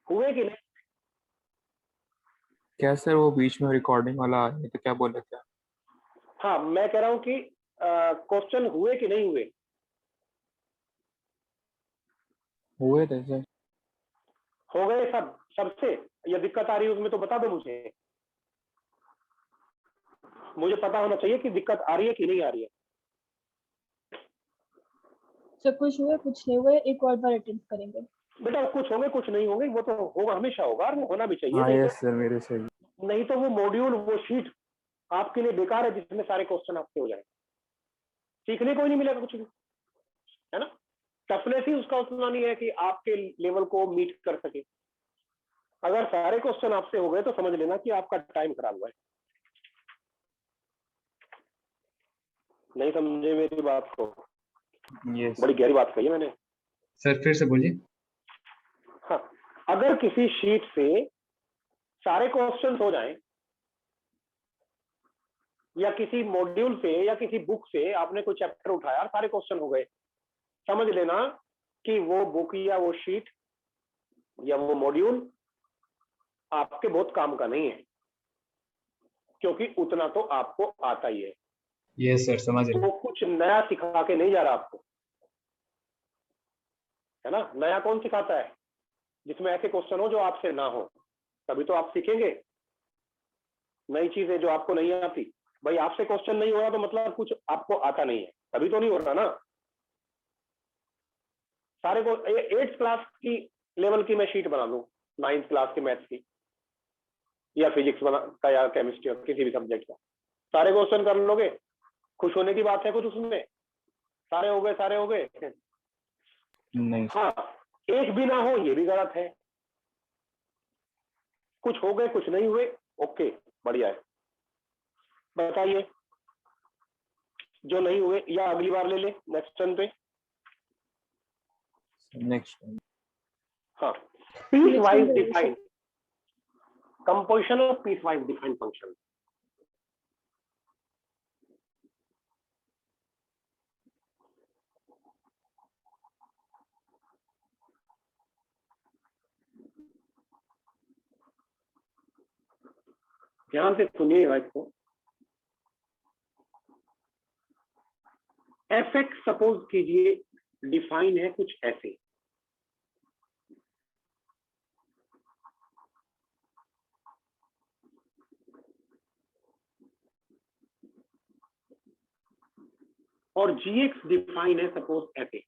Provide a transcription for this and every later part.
हुए कि नहीं? क्या सर वो बीच में रिकॉर्डिंग वाला आ गया तो क्या बोले क्या? हाँ, मैं कह रहा हूँ कि क्वेश्चन हुए कि नहीं हुए? हुए थे सर। हो गए सब सबसे? या दिक्कत आ रही है उसमें तो बता दो मुझे पता होना चाहिए कि दिक्कत आ रही है कि नहीं आ रही है। सर कुछ हुए कुछ नहीं हुए, एक और बार अटेम्प्ट करेंगे। बेटा कुछ होंगे कुछ नहीं होंगे, वो तो होगा, हमेशा होगा, और वो होना भी चाहिए। हाँ यस सर, मेरे से नहीं तो वो मॉड्यूल, वो शीट आपके लिए बेकार है जिसमें सारे क्वेश्चन आपके हो जाए, सीखने को ही नहीं मिलेगा कुछ भी, है ना। टफनेस ही उसका उतना नहीं है कि आपके लेवल को मीट कर सके। अगर सारे क्वेश्चन आपसे हो गए तो समझ लेना कि आपका टाइम खराब हुआ है। नहीं समझे मेरी बात को? यस बड़ी गहरी बात कही है मैंने। सर, फिर से बोलिए। हाँ, अगर किसी शीट से सारे क्वेश्चन हो जाएं, या किसी मॉड्यूल से या किसी बुक से आपने कोई चैप्टर उठाया, सारे क्वेश्चन हो गए, समझ लेना कि वो बुक या वो शीट या वो मॉड्यूल आपके बहुत काम का नहीं है, क्योंकि उतना तो आपको आता ही है। यस सर, समझ रहे। वो कुछ नया सिखा के नहीं जा रहा आपको, है ना। नया कौन सिखाता है? जिसमें ऐसे क्वेश्चन हो जो आपसे ना हो, तभी तो आप सीखेंगे। नई चीज है जो आपको नहीं आती। भाई आपसे क्वेश्चन नहीं हो रहा तो मतलब कुछ आपको आता नहीं है, तभी तो नहीं हो रहा ना। सारे को 8th क्लास की लेवल की मैं शीट बना दूं, 9th क्लास की मैथ्स की या फिजिक्स का या केमिस्ट्री का, किसी भी सब्जेक्ट का, सारे क्वेश्चन कर लोगे? खुश होने की बात है कुछ उसमें? सारे हो गए, सारे हो गए। नहीं हाँ, एक भी ना हो ये भी गलत है। कुछ हो गए कुछ नहीं हुए, ओके, बढ़िया है। बताइए, जो नहीं हुए या अगली बार ले ले, नेक्स्ट टर्न पे। नेक्स्ट। हाँ, पीस Next वाइज one पे defined composition of piecewise defined function. ध्यान से सुनिएगा इसको। एफ एक्स सपोज कीजिए डिफाइन है कुछ ऐसे, और जी एक्स डिफाइन है सपोज ऐसे।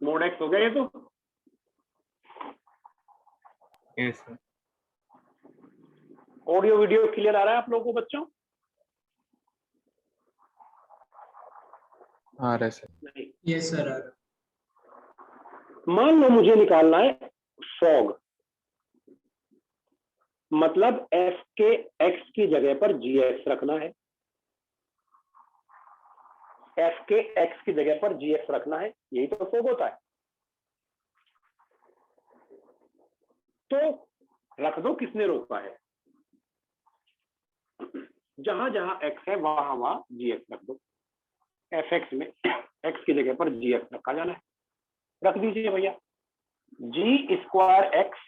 मोड एक्स हो गया ये तो। Yes sir. Audio video clear आ रहा है आप लोगों को बच्चों? आ रहा है सर। नहीं। Yes sir. मान लो मुझे निकालना है फॉग, मतलब एफ के एक्स की जगह पर जी एक्स रखना है, एफ के एक्स की जगह पर जी एक्स रखना है, यही तो फॉग होता है। तो रख दो, किसने रोका है? जहां जहां एक्स है वहां वहां जी एक्स रख दो। एफ एक्स में एक्स की जगह पर जी एक्स रखा जाना है, रख दीजिए भैया। जी स्क्वायर एक्स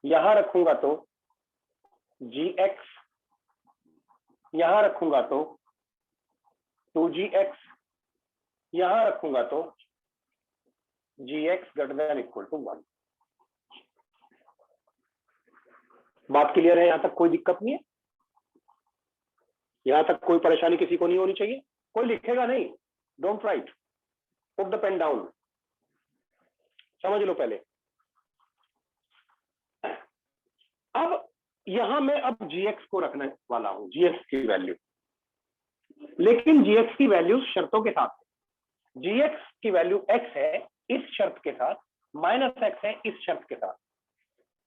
यहां रखूंगा तो जी एक्स, यहां रखूंगा तो 2gx, यहां रखूंगा तो gx greater than equal to 1। बात क्लियर है? यहां तक कोई दिक्कत नहीं है? यहां तक कोई परेशानी किसी को नहीं होनी चाहिए? कोई लिखेगा नहीं, don't write, put the pen down, समझ लो पहले। अब यहां मैं अब gx को रखने वाला हूं, gx की वैल्यू, लेकिन gx की वैल्यू शर्तों के साथ। gx की वैल्यू x है इस शर्त के साथ, माइनस x है इस शर्त के साथ।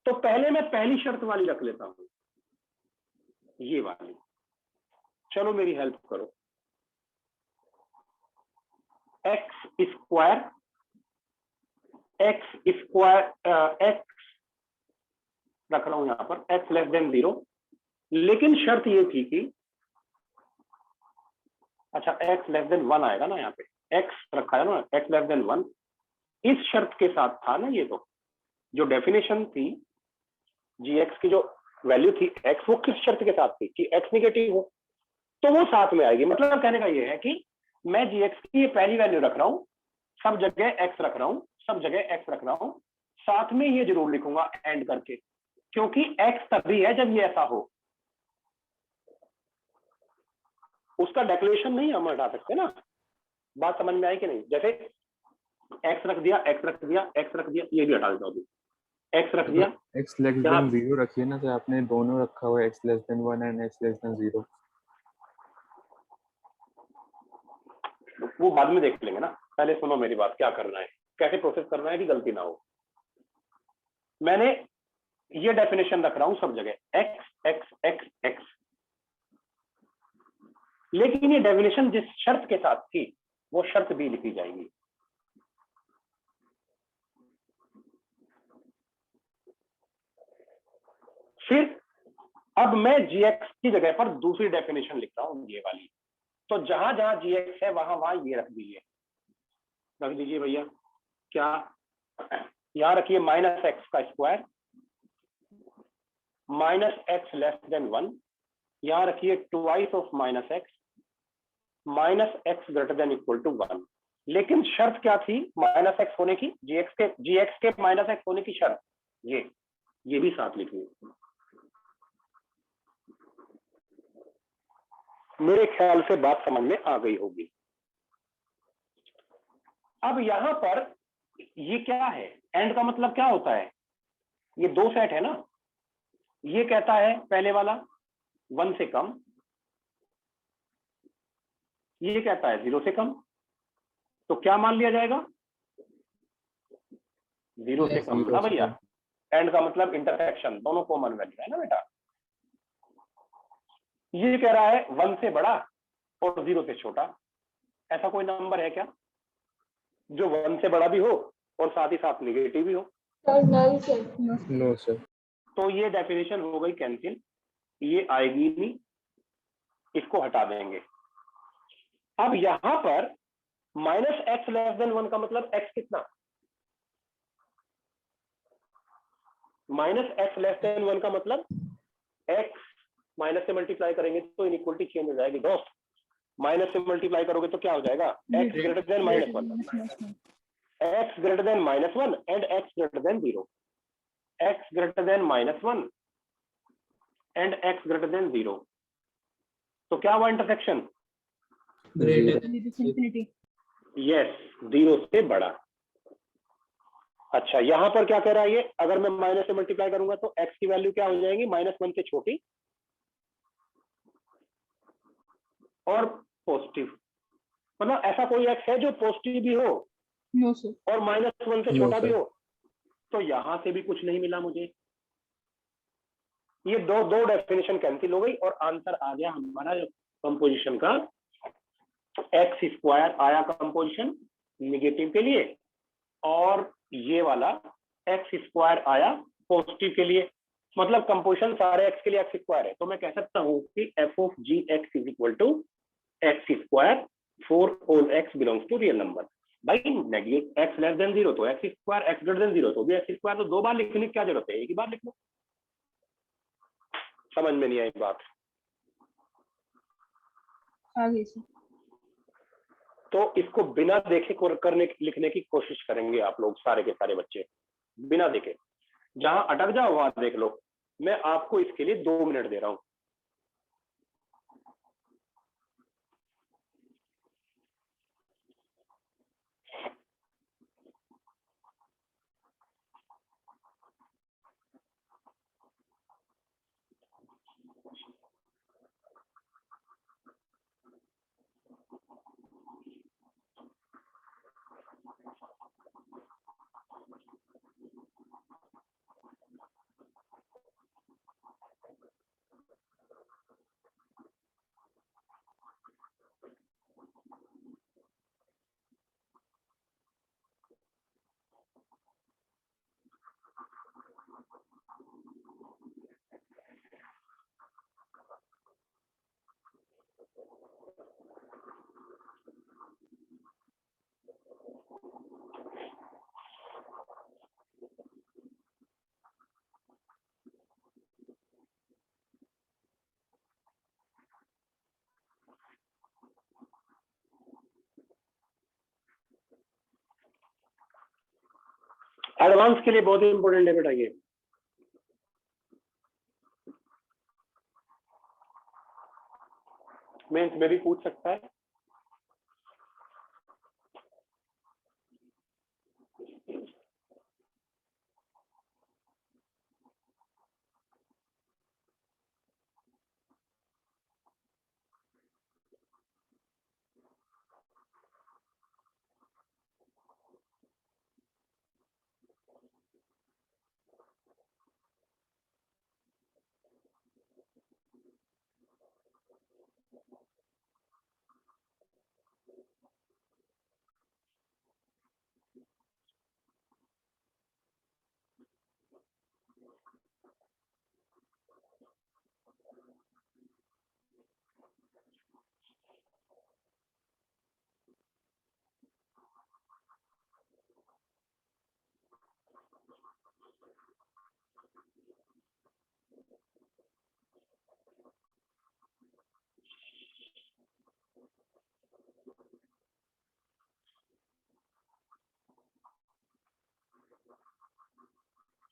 तो पहले मैं पहली शर्त वाली रख लेता हूं, ये वाली। चलो मेरी हेल्प करो। एक्स स्क्वायर एक्स रख रहा हूं यहां पर, एक्स लेस देन 0, लेकिन शर्त ये थी कि अच्छा x लेस देन 1 आएगा ना, यहाँ पे x रखा है ना, x लेस देन 1, इस शर्त के साथ था ना ये, तो जो डेफिनेशन थी gx की, जो वैल्यू थी x, वो किस शर्त के साथ थी कि x निगेटिव हो, तो वो साथ में आएगी। मतलब कहने का ये है कि मैं gx की ये पहली वैल्यू रख रहा हूँ, सब जगह x रख रहा हूँ, सब जगह x रख रहा हूँ, साथ में ये जरूर लिखूंगा एंड करके, क्योंकि x तभी है जब ये ऐसा हो। उसका डेक्लेरेशन नहीं हम हटा सकते ना। बात समझ में आई कि नहीं? जैसे x रख दिया, x रख दिया, x रख दिया, ये भी हटा देता हूँ, x रख दिया, एक्स लेस यहाँ देन 0 रखिए ना, तो आपने दोनों रखा हुआ है, x less than 1 and x less than 0। वो बाद में देख लेंगे ना, पहले सुनो मेरी बात, क्या करना है, कैसे प्रोसेस करना है कि गलती ना हो। मैंने ये डेफिनेशन रख रहा हूं सब जगह x x x x, लेकिन ये डेफिनेशन जिस शर्त के साथ थी वो शर्त भी लिखी जाएगी। फिर अब मैं gx की जगह पर दूसरी डेफिनेशन लिख रहा हूं, ये वाली। तो जहां जहां gx है वहां वहां ये रख दीजिए, रख दीजिए भैया। क्या? यहां रखिए माइनस एक्स का square minus X less than 1, यहां रखिए twice of minus X greater than equal to 1। लेकिन शर्त क्या थी माइनस एक्स होने की, जीएक्स के माइनस एक्स होने की शर्त, ये भी साथ लिखिए। मेरे ख्याल से बात समझ में आ गई होगी। अब यहां पर ये क्या है, एंड का मतलब क्या होता है, ये दो सेट है ना, ये कहता है पहले वाला 1 से कम, ये कहता है 0 से कम, तो क्या मान लिया जाएगा, 0 से कम ना भैया। एंड का मतलब इंटरसेक्शन, दोनों कॉमन वैल्यू है ना बेटा। ये कह रहा है 1 से बड़ा और 0 से छोटा, ऐसा कोई नंबर है क्या जो 1 से बड़ा भी हो और साथ ही साथ निगेटिव भी हो? Sir null sir. No sir. तो ये डेफिनेशन हो गई कैंसिल, ये आएगी नहीं, इसको हटा देंगे। अब यहां पर माइनस एक्स लेस देन 1 का मतलब एक्स कितना, माइनस एक्स लेस देन 1 का मतलब एक्स माइनस से मल्टीप्लाई करेंगे तो इनइक्वलिटी चेंज हो जाएगी दोस्त। माइनस से मल्टीप्लाई करोगे तो क्या हो जाएगा, x greater then minus 1, x greater then minus 1 and x greater than 0, x greater then minus 1 and x greater than 0। तो क्या हुआ इंटरसेक्शन, यस 0 से बड़ा। अच्छा यहां पर क्या कह रहा है ये, अगर मैं माइनस से मल्टीप्लाई करूंगा तो x की वैल्यू क्या हो जाएगी, -1 से छोटी और पॉजिटिव। मतलब ऐसा कोई x है जो पॉजिटिव भी हो नो सर। और -1 से छोटा भी हो? तो यहां से भी कुछ नहीं मिला मुझे, ये दो डेफिनेशन कैंसिल हो गई और आंसर आ गया हमारा कंपोजिशन का, एक्स स्क्वायर आया कंपोजिशन निगेटिव के लिए और ये वाला एक्स स्क्वायर आया पॉजिटिव के लिए। मतलब कंपोजिशन सारे एक्स के लिए एक्स स्क्वायर है, तो मैं कह सकता हूं कि F of G X is equal to X square for all X belongs to real number. भाई नेगेटिव एक्स लेस देन 0 तो X square, X greater than 0 तो भी एक्स स्क्वायर, तो दो बार लिखने की क्या जरूरत है, एक ही बार लिख लो। समझ में नहीं आई बात? आगे सर। तो इसको बिना देखे करने लिखने की कोशिश करेंगे आप लोग सारे के सारे बच्चे, बिना देखे। जहां अटक जाओ वहां देख लो। मैं आपको इसके लिए 2 मिनट दे रहा हूं। एडवांस के लिए बहुत इंपॉर्टेंट है बेटा ये। मेंस में भी पूछ सकता है।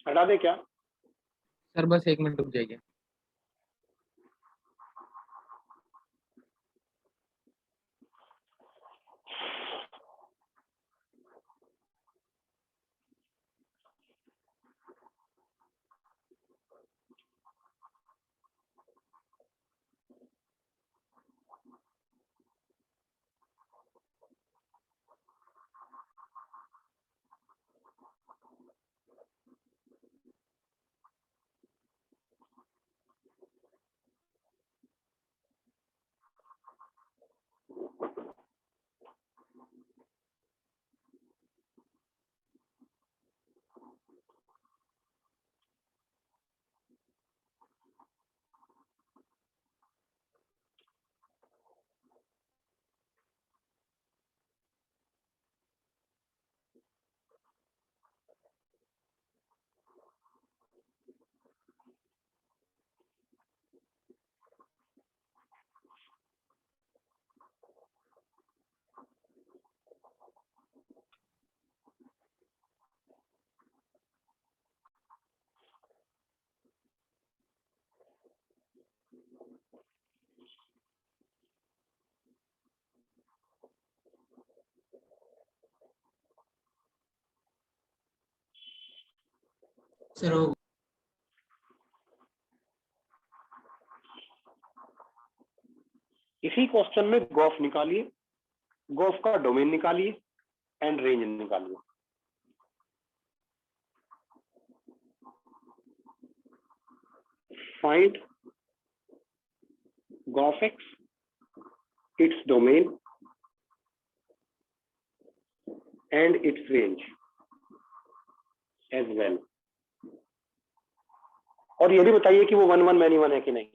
हटा दे क्या? सर बस 1 मिनट रुक जाइए। सर हो इसी क्वेश्चन में गॉफ निकालिए, गॉफ का डोमेन निकालिए एंड रेंज निकालिए। फाइंड गॉफ X, its domain and its range as well. और ये भी बताइए कि वो 1 1 मैनी 1 है कि नहीं।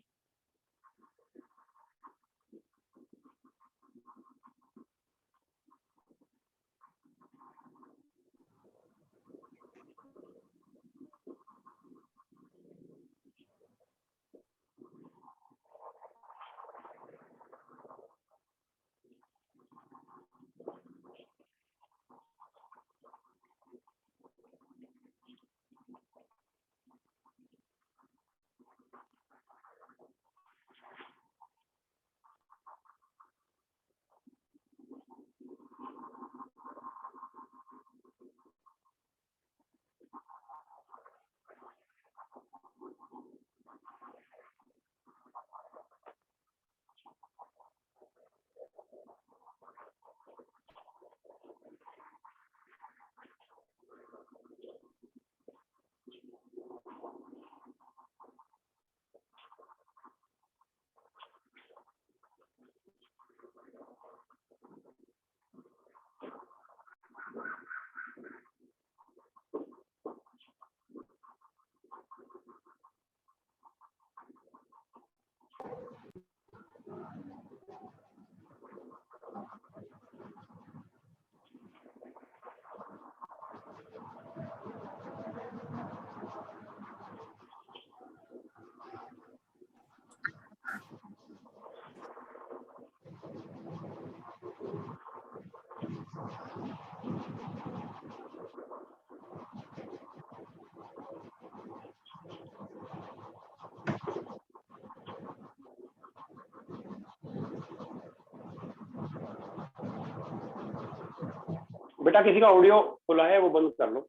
बेटा किसी का ऑडियो खुला है वो बंद कर लो।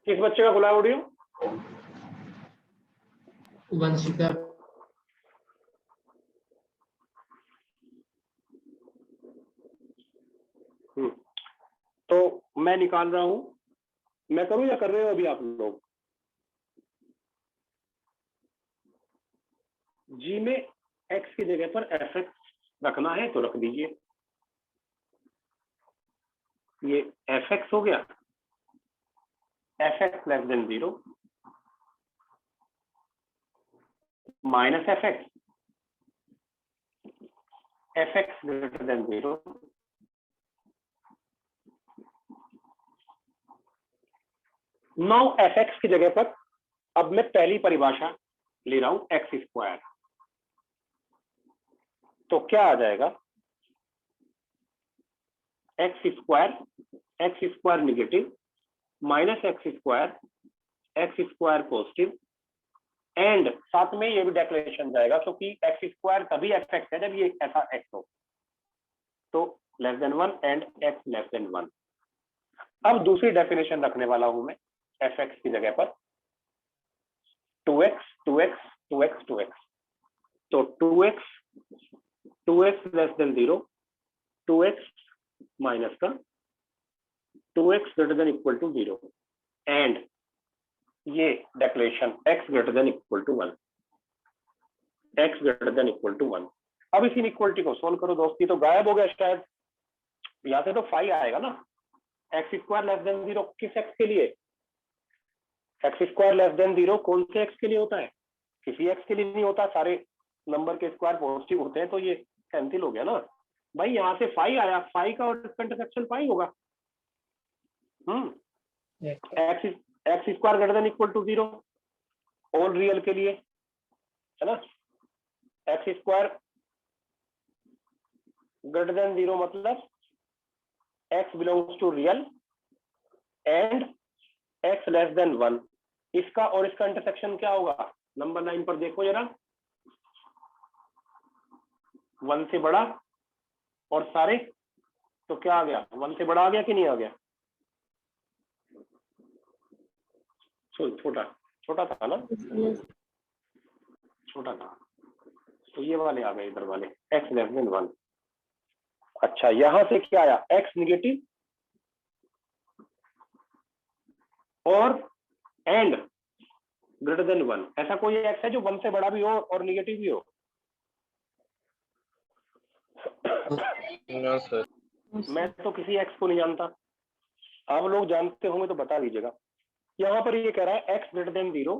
किस बच्चे का खुला है ऑडियो? वंशिका। तो मैं निकाल रहा हूं, मैं करूं या कर रहे हो अभी आप लोग? जी में एक्स की जगह पर एफ एक्स रखना है तो रख दीजिए। ये एफ एक्स हो गया, F x less than 0 minus F x greater than 0 9 F x की जगह पर अब मैं पहली परिभाषा ले रहा हूं एक्स स्क्वायर। तो क्या आ जाएगा? X square negative minus x square positive and साथ में ये भी डेक्लेरेशन जाएगा क्योंकि एक्स स्क्वायर तभी एफ एक्स है जब ये ऐसा एक्स हो। तो less than 1 and x less than 1। अब दूसरी डेफिनेशन रखने वाला हूं मैं एफ एक्स की जगह पर 2x 2x 2x 2x। तो 2x less than 0 2x minus का 2x greater than equal to 0 and ये declaration x greater than equal to 1, x greater than equal to 1। अब इस इनइक्वालिटी को सोल्व करो दोस्ती, तो गायब हो गया शायद, यहाँ से तो 5 आएगा ना। एक्स स्क्वायर लेस देन 0 किस x के लिए? एक्स स्क्वायर लेस देन 0 कौन से x के लिए होता है? किसी x के लिए नहीं होता, सारे नंबर के स्क्वायर पॉजिटिव होते हैं, तो ये कैंसिल हो गया ना भाई। यहाँ से 5 आया, 5 का और इसका इंटरसेक्शन 5 होगा। X square greater than equal to 0 all real के लिए है ना। एक्स स्क्वायर ग्रेटर देन 0 मतलब x belongs to real and x less than 1। इसका और इसका इंटरसेक्शन क्या होगा? नंबर 9 पर देखो जरा, 1 से बड़ा और सारे, तो क्या आ गया? 1 से बड़ा आ गया कि नहीं आ गया? छोटा छोटा था ना, छोटा था, तो ये वाले आ गए इधर वाले x लेस देन 1। अच्छा यहां से क्या आया? x निगेटिव और एंड ग्रेटर देन 1। ऐसा कोई x है जो 1 से बड़ा भी हो और निगेटिव भी हो? No sir. मैं तो किसी x को नहीं जानता, आप लोग जानते होंगे तो बता दीजिएगा। यहां पर ये कह रहा है x greater than 0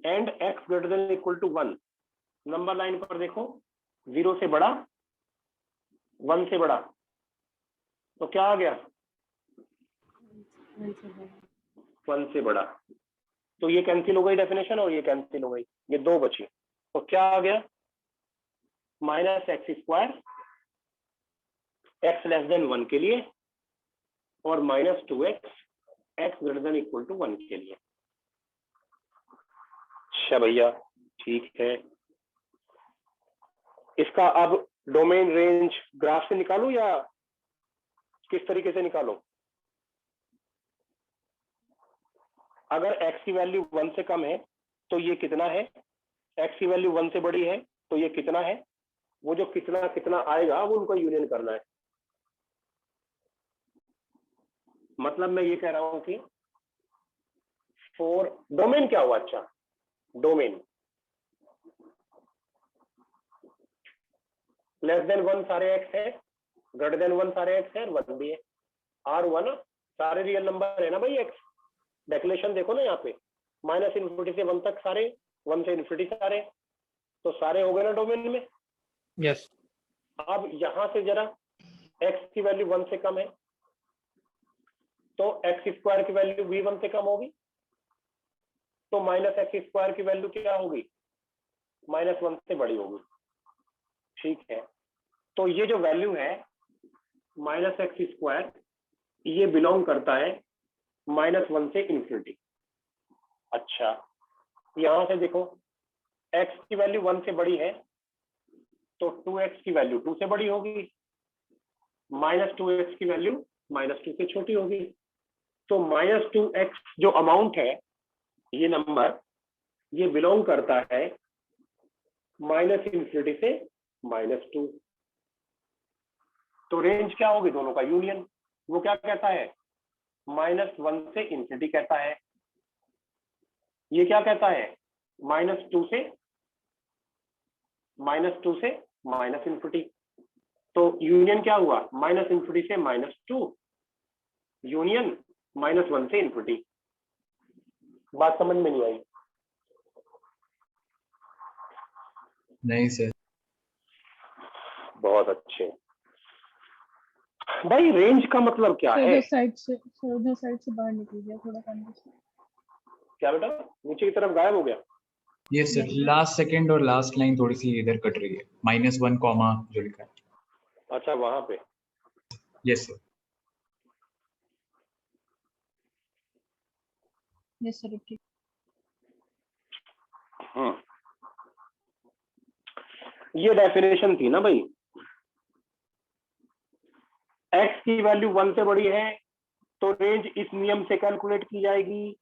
and x greater than equal to 1। Number 9 पर देखो, 0 से बड़ा 1 से बड़ा, तो क्या आ गया? 1 से बड़ा। तो ये कैंसिल हो गई डेफिनेशन और ये कैंसिल हो गई, ये 2 बची। तो क्या आ गया? Minus x square x less than 1 के लिए और minus 2x x greater than equal to 1 के लिए। अच्छा भैया ठीक है, इसका अब डोमेन रेंज ग्राफ से निकालूं या किस तरीके से निकालो? अगर x की वैल्यू 1 से कम है तो ये कितना है, x की वैल्यू 1 से बड़ी है तो ये कितना है, वो जो कितना कितना आएगा वो उनको यूनियन करना है। मतलब मैं ये कह रहा हूं कि फॉर डोमेन क्या हुआ? अच्छा डोमेन लेस देन 1 सारे x है, ग्रेटर देन 1 सारे x है और 1 भी है। R1 सारे रियल नंबर है ना भाई x। डेक्लेरेशन देखो ना यहाँ पे, माइनस इन्फिनिटी से 1 तक सारे, 1 से इन्फिनिटी सारे, तो सारे हो गए ना डोमेन में। यस। अब यहां से जरा x की वैल्यू 1 से कम है तो एक्स स्क्वायर की वैल्यू भी 1 से कम होगी, तो माइनस एक्स स्क्वायर की वैल्यू क्या होगी? माइनस 1 से बड़ी होगी। ठीक है, तो ये जो वैल्यू है माइनस एक्स स्क्वायर ये बिलोंग करता है -1 से इन्फिनिटी। अच्छा, यहां से देखो x की वैल्यू 1 से बड़ी है तो 2x की वैल्यू 2 से बड़ी होगी, -2x की वैल्यू -2 से छोटी होगी। तो -2x जो अमाउंट है, ये नंबर, ये बिलोंग करता है -इन्फिनिटी से -2। तो रेंज क्या होगी दोनों का यूनियन? वो क्या कहता है? -1 से इन्फिनिटी कहता है। ये क्या कहता है? -2 से -इन्फिनिटी। तो यूनियन क्या हुआ? -इन्फिनिटी से -2, यूनियन -1 से इन्फिनिटी। बात समझ में नहीं आई? नहीं सर। बहुत अच्छे भाई। रेंज का मतलब क्या है? उधर साइड से बाहर निकल गया थोड़ा कन्वर्सेशन। क्या बेटा, नीचे की तरफ गायब हो गया? ये सर लास्ट सेकंड और लास्ट लाइन थोड़ी सी इधर कट रही है, -1 कॉमा जो लिखा है। अच्छा, वहां पे। Yes sir. Yes sir, okay. ये डेफिनेशन थी ना भाई। x की वैल्यू 1 से बड़ी है तो रेंज इस नियम से कैलकुलेट की जाएगी।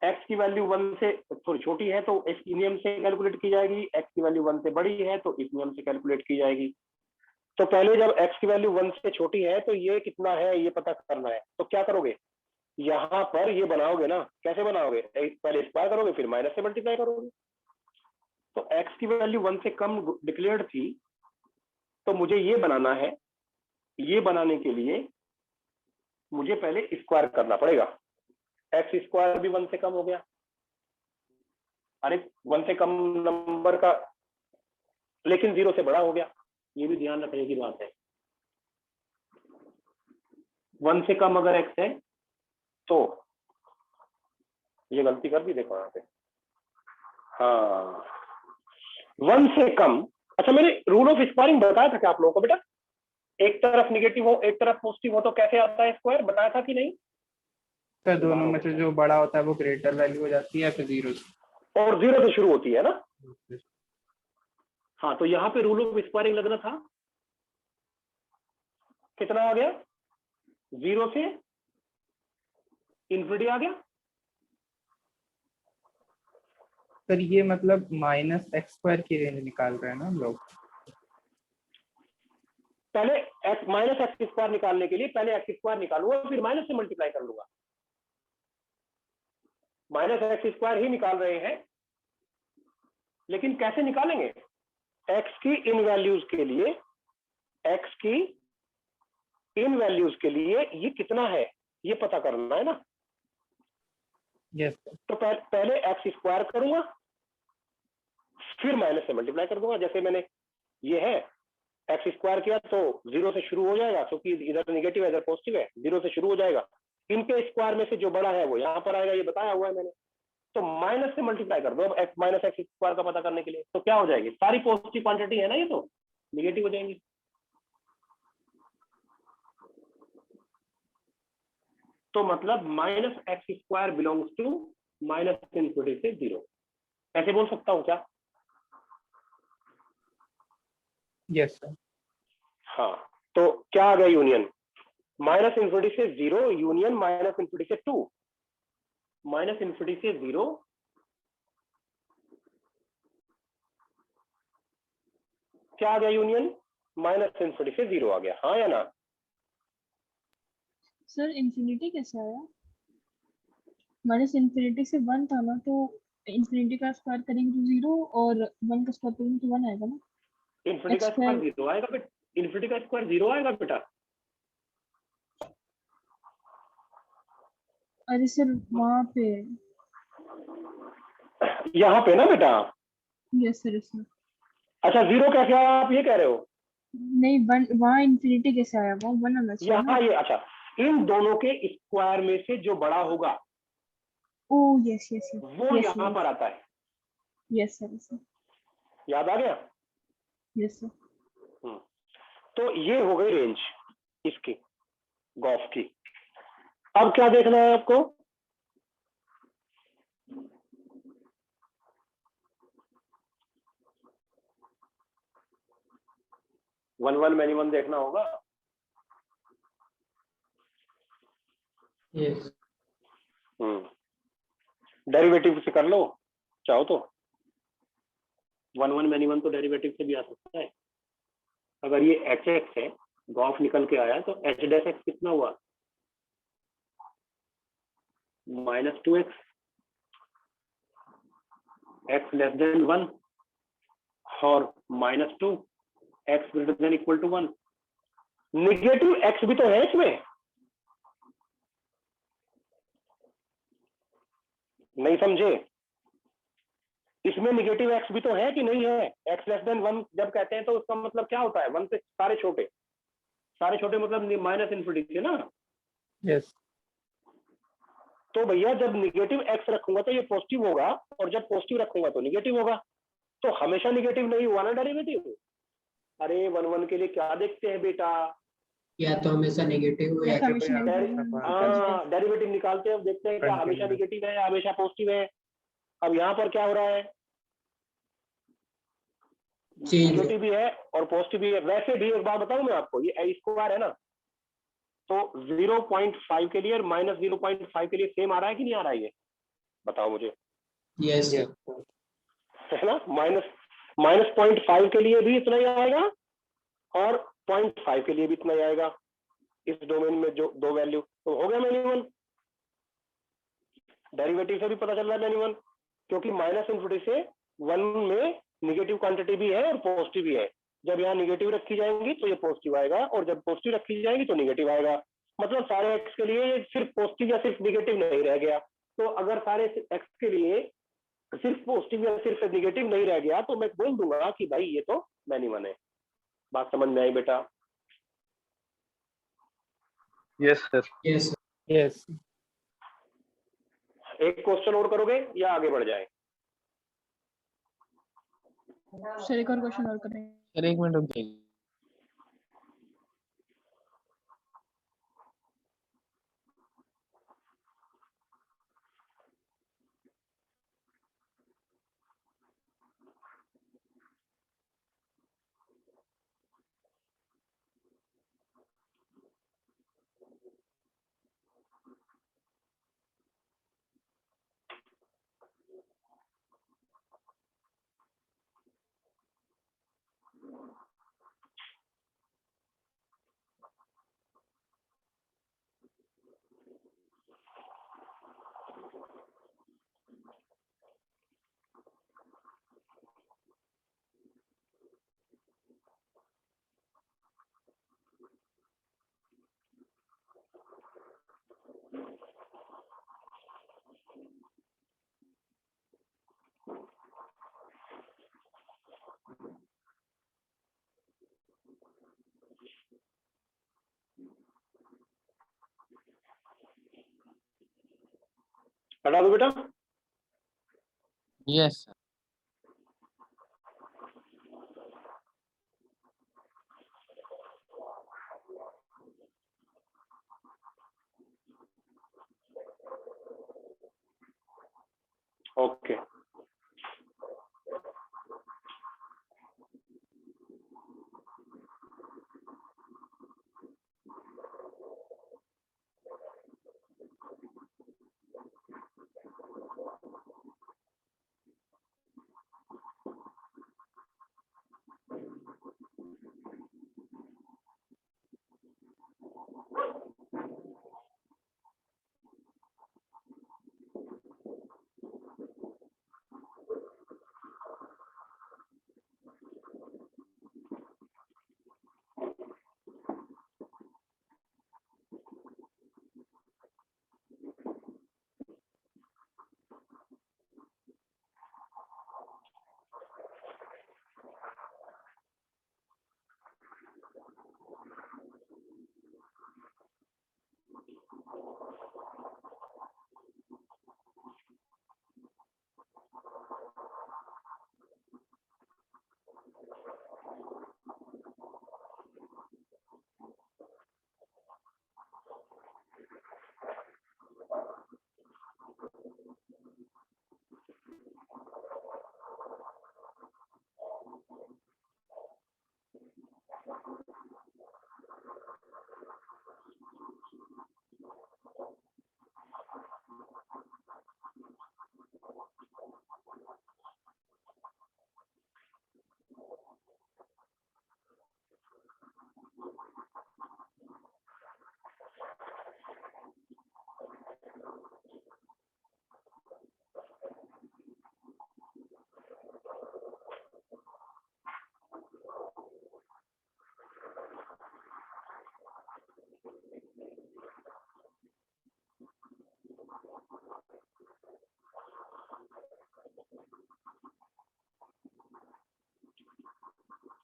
x की वैल्यू 1 से थोड़ी छोटी है तो इस नियम से कैलकुलेट की जाएगी। x की वैल्यू 1 से बड़ी है तो इस नियम से कैलकुलेट की जाएगी। तो पहले जब x की वैल्यू 1 से छोटी है तो ये कितना है ये पता करना है। तो क्या करोगे? यहाँ पर ये बनाओगे ना, कैसे बनाओगे? पहले स्क्वायर करोगे, फिर माइनस से मल्टीप्लाई करोगे। तो x की वैल्यू 1 से कम डिक्लेयर्ड थी तो मुझे ये बनाना है। ये बनाने के लिए मुझे पहले स्क्वायर करना पड़ेगा। एक्स स्क्वायर भी 1 से कम हो गया। अरे 1 से कम नंबर का, लेकिन 0 से बड़ा हो गया। ये भी ध्यान रखने की बात है। 1 से कम अगर एक्स है तो ये गलती कर दी, देखो यहाँ पे। हाँ, 1 से कम। अच्छा, मैंने रूल ऑफ स्क्वायरिंग बताया था क्या आप लोगों को बेटा? एक तरफ निगेटिव हो एक तरफ पॉजिटिव हो तो कैसे आता है स्क्वायर, बताया था कि नहीं? तो दोनों में से जो बड़ा होता है वो ग्रेटर वैल्यू हो जाती है, फिर 0 और 0 से शुरू होती है ना। हाँ, तो यहाँ पे रूल ऑफ स्क्वायरिंग लगना था। कितना आ गया? 0 से इन्फिनिटी आ गया। सर ये मतलब -x² की रेंज निकाल रहे हैं ना हम लोग। पहले -x² निकालने के लिए पहले x² निकालूंगा, फिर माइनस से मल्टीप्लाई कर लूंगा। -x² ही निकाल रहे हैं, लेकिन कैसे निकालेंगे? x की इन वैल्यूज के लिए, x की इन वैल्यूज के लिए ये कितना है ये पता करना है ना। यस तो पहले x² करूंगा, फिर माइनस से मल्टीप्लाई कर दूंगा। जैसे मैंने ये है x² किया तो 0 से शुरू हो जाएगा, क्योंकि इधर निगेटिव है इधर पॉजिटिव है, 0 से शुरू हो जाएगा। इनके स्क्वायर में से जो बड़ा है वो यहाँ पर आएगा, ये बताया हुआ है मैंने। तो माइनस से मल्टीप्लाई कर दो अब -x² का पता करने के लिए। तो क्या हो जाएगी? सारी पॉजिटिव क्वांटिटी है ना, ये तो निगेटिव हो जाएंगी। तो मतलब -x² बिलोंग्स टू -इन्फिनिटी से 0। ऐसे बोल सकता हूं क्या? Yes sir. हाँ, तो क्या आ गया यूनियन? -इन्फिनिटी से 0 यूनियन -इन्फिनिटी से 2। -इन्फिनिटी से 0 क्या आ गया यूनियन? -इन्फिनिटी से 0 आ गया। हाँ या ना? सर इन्फिनिटी कैसे आया? -इन्फिनिटी से 1 था ना, तो इन्फिनिटी का स्क्वायर करेंगे तो 0 और 1 का स्क्वायर करेंगे तो 1 आएगा ना। इन्फिनिटी का स्क्वायर 0 आएगा बेटा। इन्फिनिटी का स्क्वायर 0 आएगा बेटा। अरे सर वहाँ पे। यहाँ पे ना बेटा। यस सर, इसमें अच्छा, 0 कैसे आया आप ये कह रहे हो? नहीं, 1 वहाँ इन्फिनिटी कैसे आया? वो 1 आना चाहिए ना। यहाँ ये, अच्छा, इन दोनों के स्क्वायर में से जो बड़ा होगा ओह यस यस यस वो यहाँ पर आता है। यस सर, याद आ गया? Yes sir. तो ये हो गई रेंज इसकी, गॉस की। अब क्या देखना है आपको? वन वन मैनी वन देखना होगा। यस डेरिवेटिव से कर लो चाहो तो। वन वन मैनी वन तो डेरिवेटिव से भी आ सकता है। अगर ये एच एक्स है, गॉफ निकल के आया, तो एच डैश एक्स कितना हुआ? -2x, एक्स लेस देन 1 और -2, x greater than equal to 1। Negative x भी तो है इसमें, नहीं समझे? इसमें निगेटिव एक्स भी तो है कि नहीं है? एक्स लेस देन 1 जब कहते हैं तो उसका मतलब क्या होता है? 1 से सारे छोटे, सारे छोटे मतलब माइनस इन्फिनिटी से ना। यस तो भैया जब निगेटिव एक्स रखूंगा तो ये पॉजिटिव होगा, और जब पॉजिटिव रखूंगा तो निगेटिव होगा। तो हमेशा निगेटिव नहीं हुआ ना डेरिवेटिव। अरे वन वन के लिए क्या देखते हैं बेटा? या तो हमेशा नेगेटिव या हमेशा हाँ, डेरिवेटिव निकालते हैं, देखते हैं क्या हमेशा Continuous. निगेटिव है, हमेशा पॉजिटिव है। अब यहाँ पर क्या हो रहा है? चेंज निगेटिव भी है और पॉजिटिव भी है। वैसे भी एक बात बताऊं मैं आपको, ये ए स्क्वायर है ना, तो 0.5 के लिए और -0.5 के लिए सेम आ रहा है कि नहीं आ रहा है? ये बताओ मुझे, यस है ना? -0.5 के लिए भी इतना ही आएगा और 0.5 के लिए भी इतना ही आएगा। इस डोमेन में जो दो वैल्यू, तो हो गया मिनिमम। डेरिवेटिव से भी पता चल रहा है मिनिमम, क्योंकि माइनस इनफिनिटी से 1 में निगेटिव क्वांटिटी भी है और पॉजिटिव भी है। जब यहाँ निगेटिव रखी जाएंगी तो ये पॉजिटिव आएगा, और जब पॉजिटिव रखी जाएंगी तो निगेटिव आएगा। मतलब सारे एक्स के लिए ये सिर्फ पॉजिटिव या सिर्फ निगेटिव नहीं रह गया। तो अगर सारे एक्स के लिए सिर्फ पॉजिटिव या सिर्फ निगेटिव नहीं रह गया तो मैं बोल दूंगा कि भाई ये तो मिनिमम है। बात समझ में आई बेटा? Yes sir. यस यस एक क्वेश्चन और करोगे या आगे बढ़ जाए? सर एक और क्वेश्चन और करेंगे। सर एक मिनट रुक जाइए। हटा दो बेटा। Yes sir. ओके,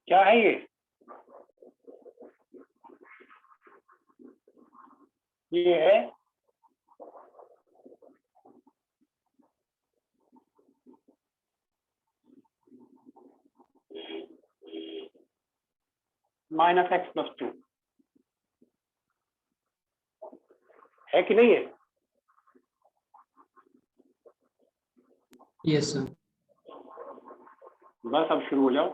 क्या है ये है -x+2, है कि नहीं है? Yes sir. बस अब शुरू हो जाओ।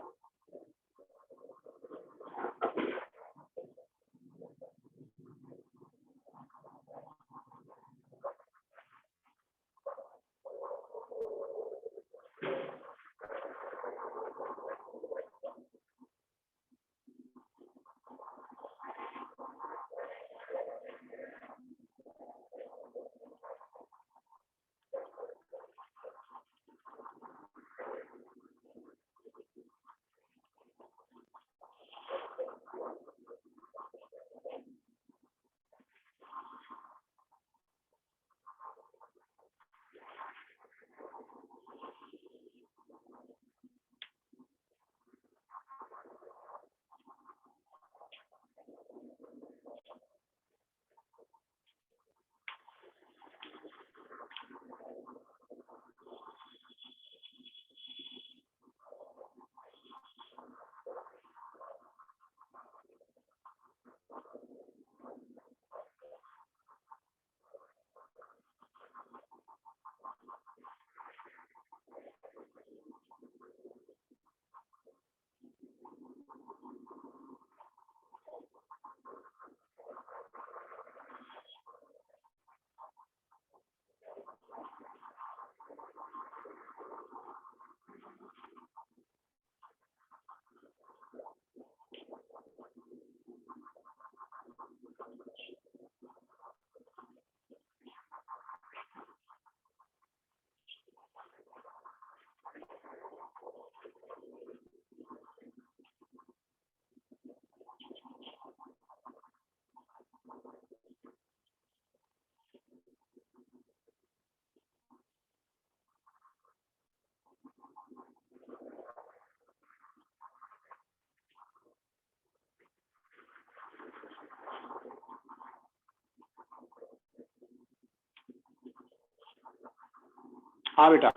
हाँ बेटा,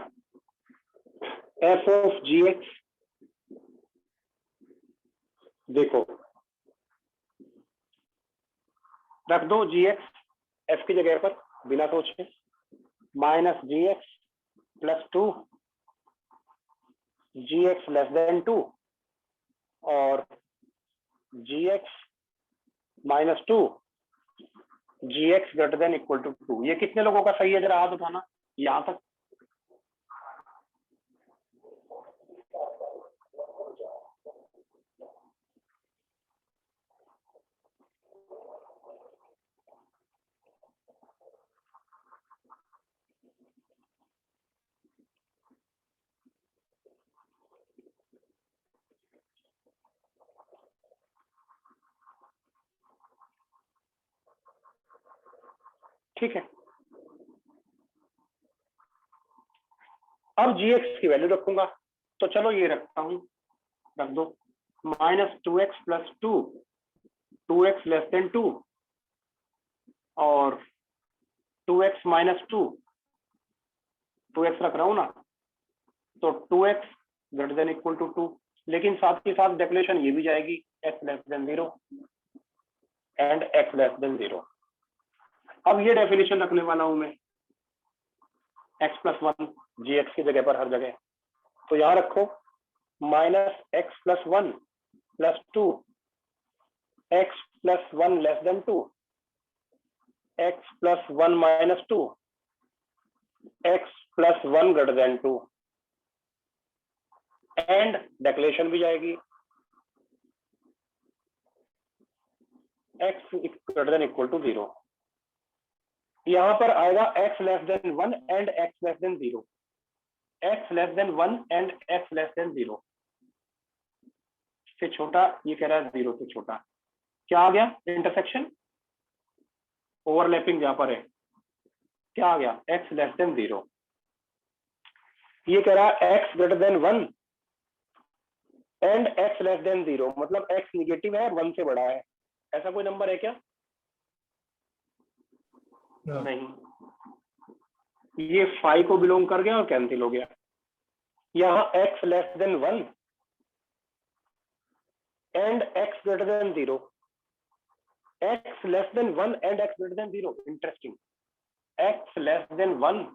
f(g(x), देखो रख दो gx f की जगह पर बिना सोचे, -gx+2 gx <2 और gx-2 gx > 2। ये कितने लोगों का सही है, जरा हाथ उठाना यहां तक। ठीक है, अब gx की वैल्यू रखूंगा, तो चलो ये रखता हूं, रख दो -2x+2 2x < 2 और 2x - 2 2x रख रहा हूं ना, तो 2x > 2, लेकिन साथ ही साथ डेफिनेशन ये भी जाएगी x < 0 एंड x < 0। अब ये डेफिनेशन रखने वाला हूं मैं x+1 gx की जगह पर हर जगह, तो यहां रखो -x+1 + 2 x+1 < 2 x+1 - 2 x+1 > 2 एंड डेक्लेरेशन भी जाएगी x > 0। यहां पर आएगा x < 1 and x < 0, x < 1 and x < 0 से छोटा, ये कह रहा है 0 से छोटा। क्या आ गया? इंटरसेक्शन, ओवरलैपिंग जहां पर है, क्या आ गया? x < 0। ये कह रहा है x < 1 and x less than 0, मतलब x निगेटिव है, 1 से बड़ा है, ऐसा कोई नंबर है क्या? No. नहीं, ये 5 को बिलोंग कर गया और कैंसिल हो गया। यहाँ x less than 1 and x greater than 0, x less than 1 and x greater than 0, interesting, x less than 1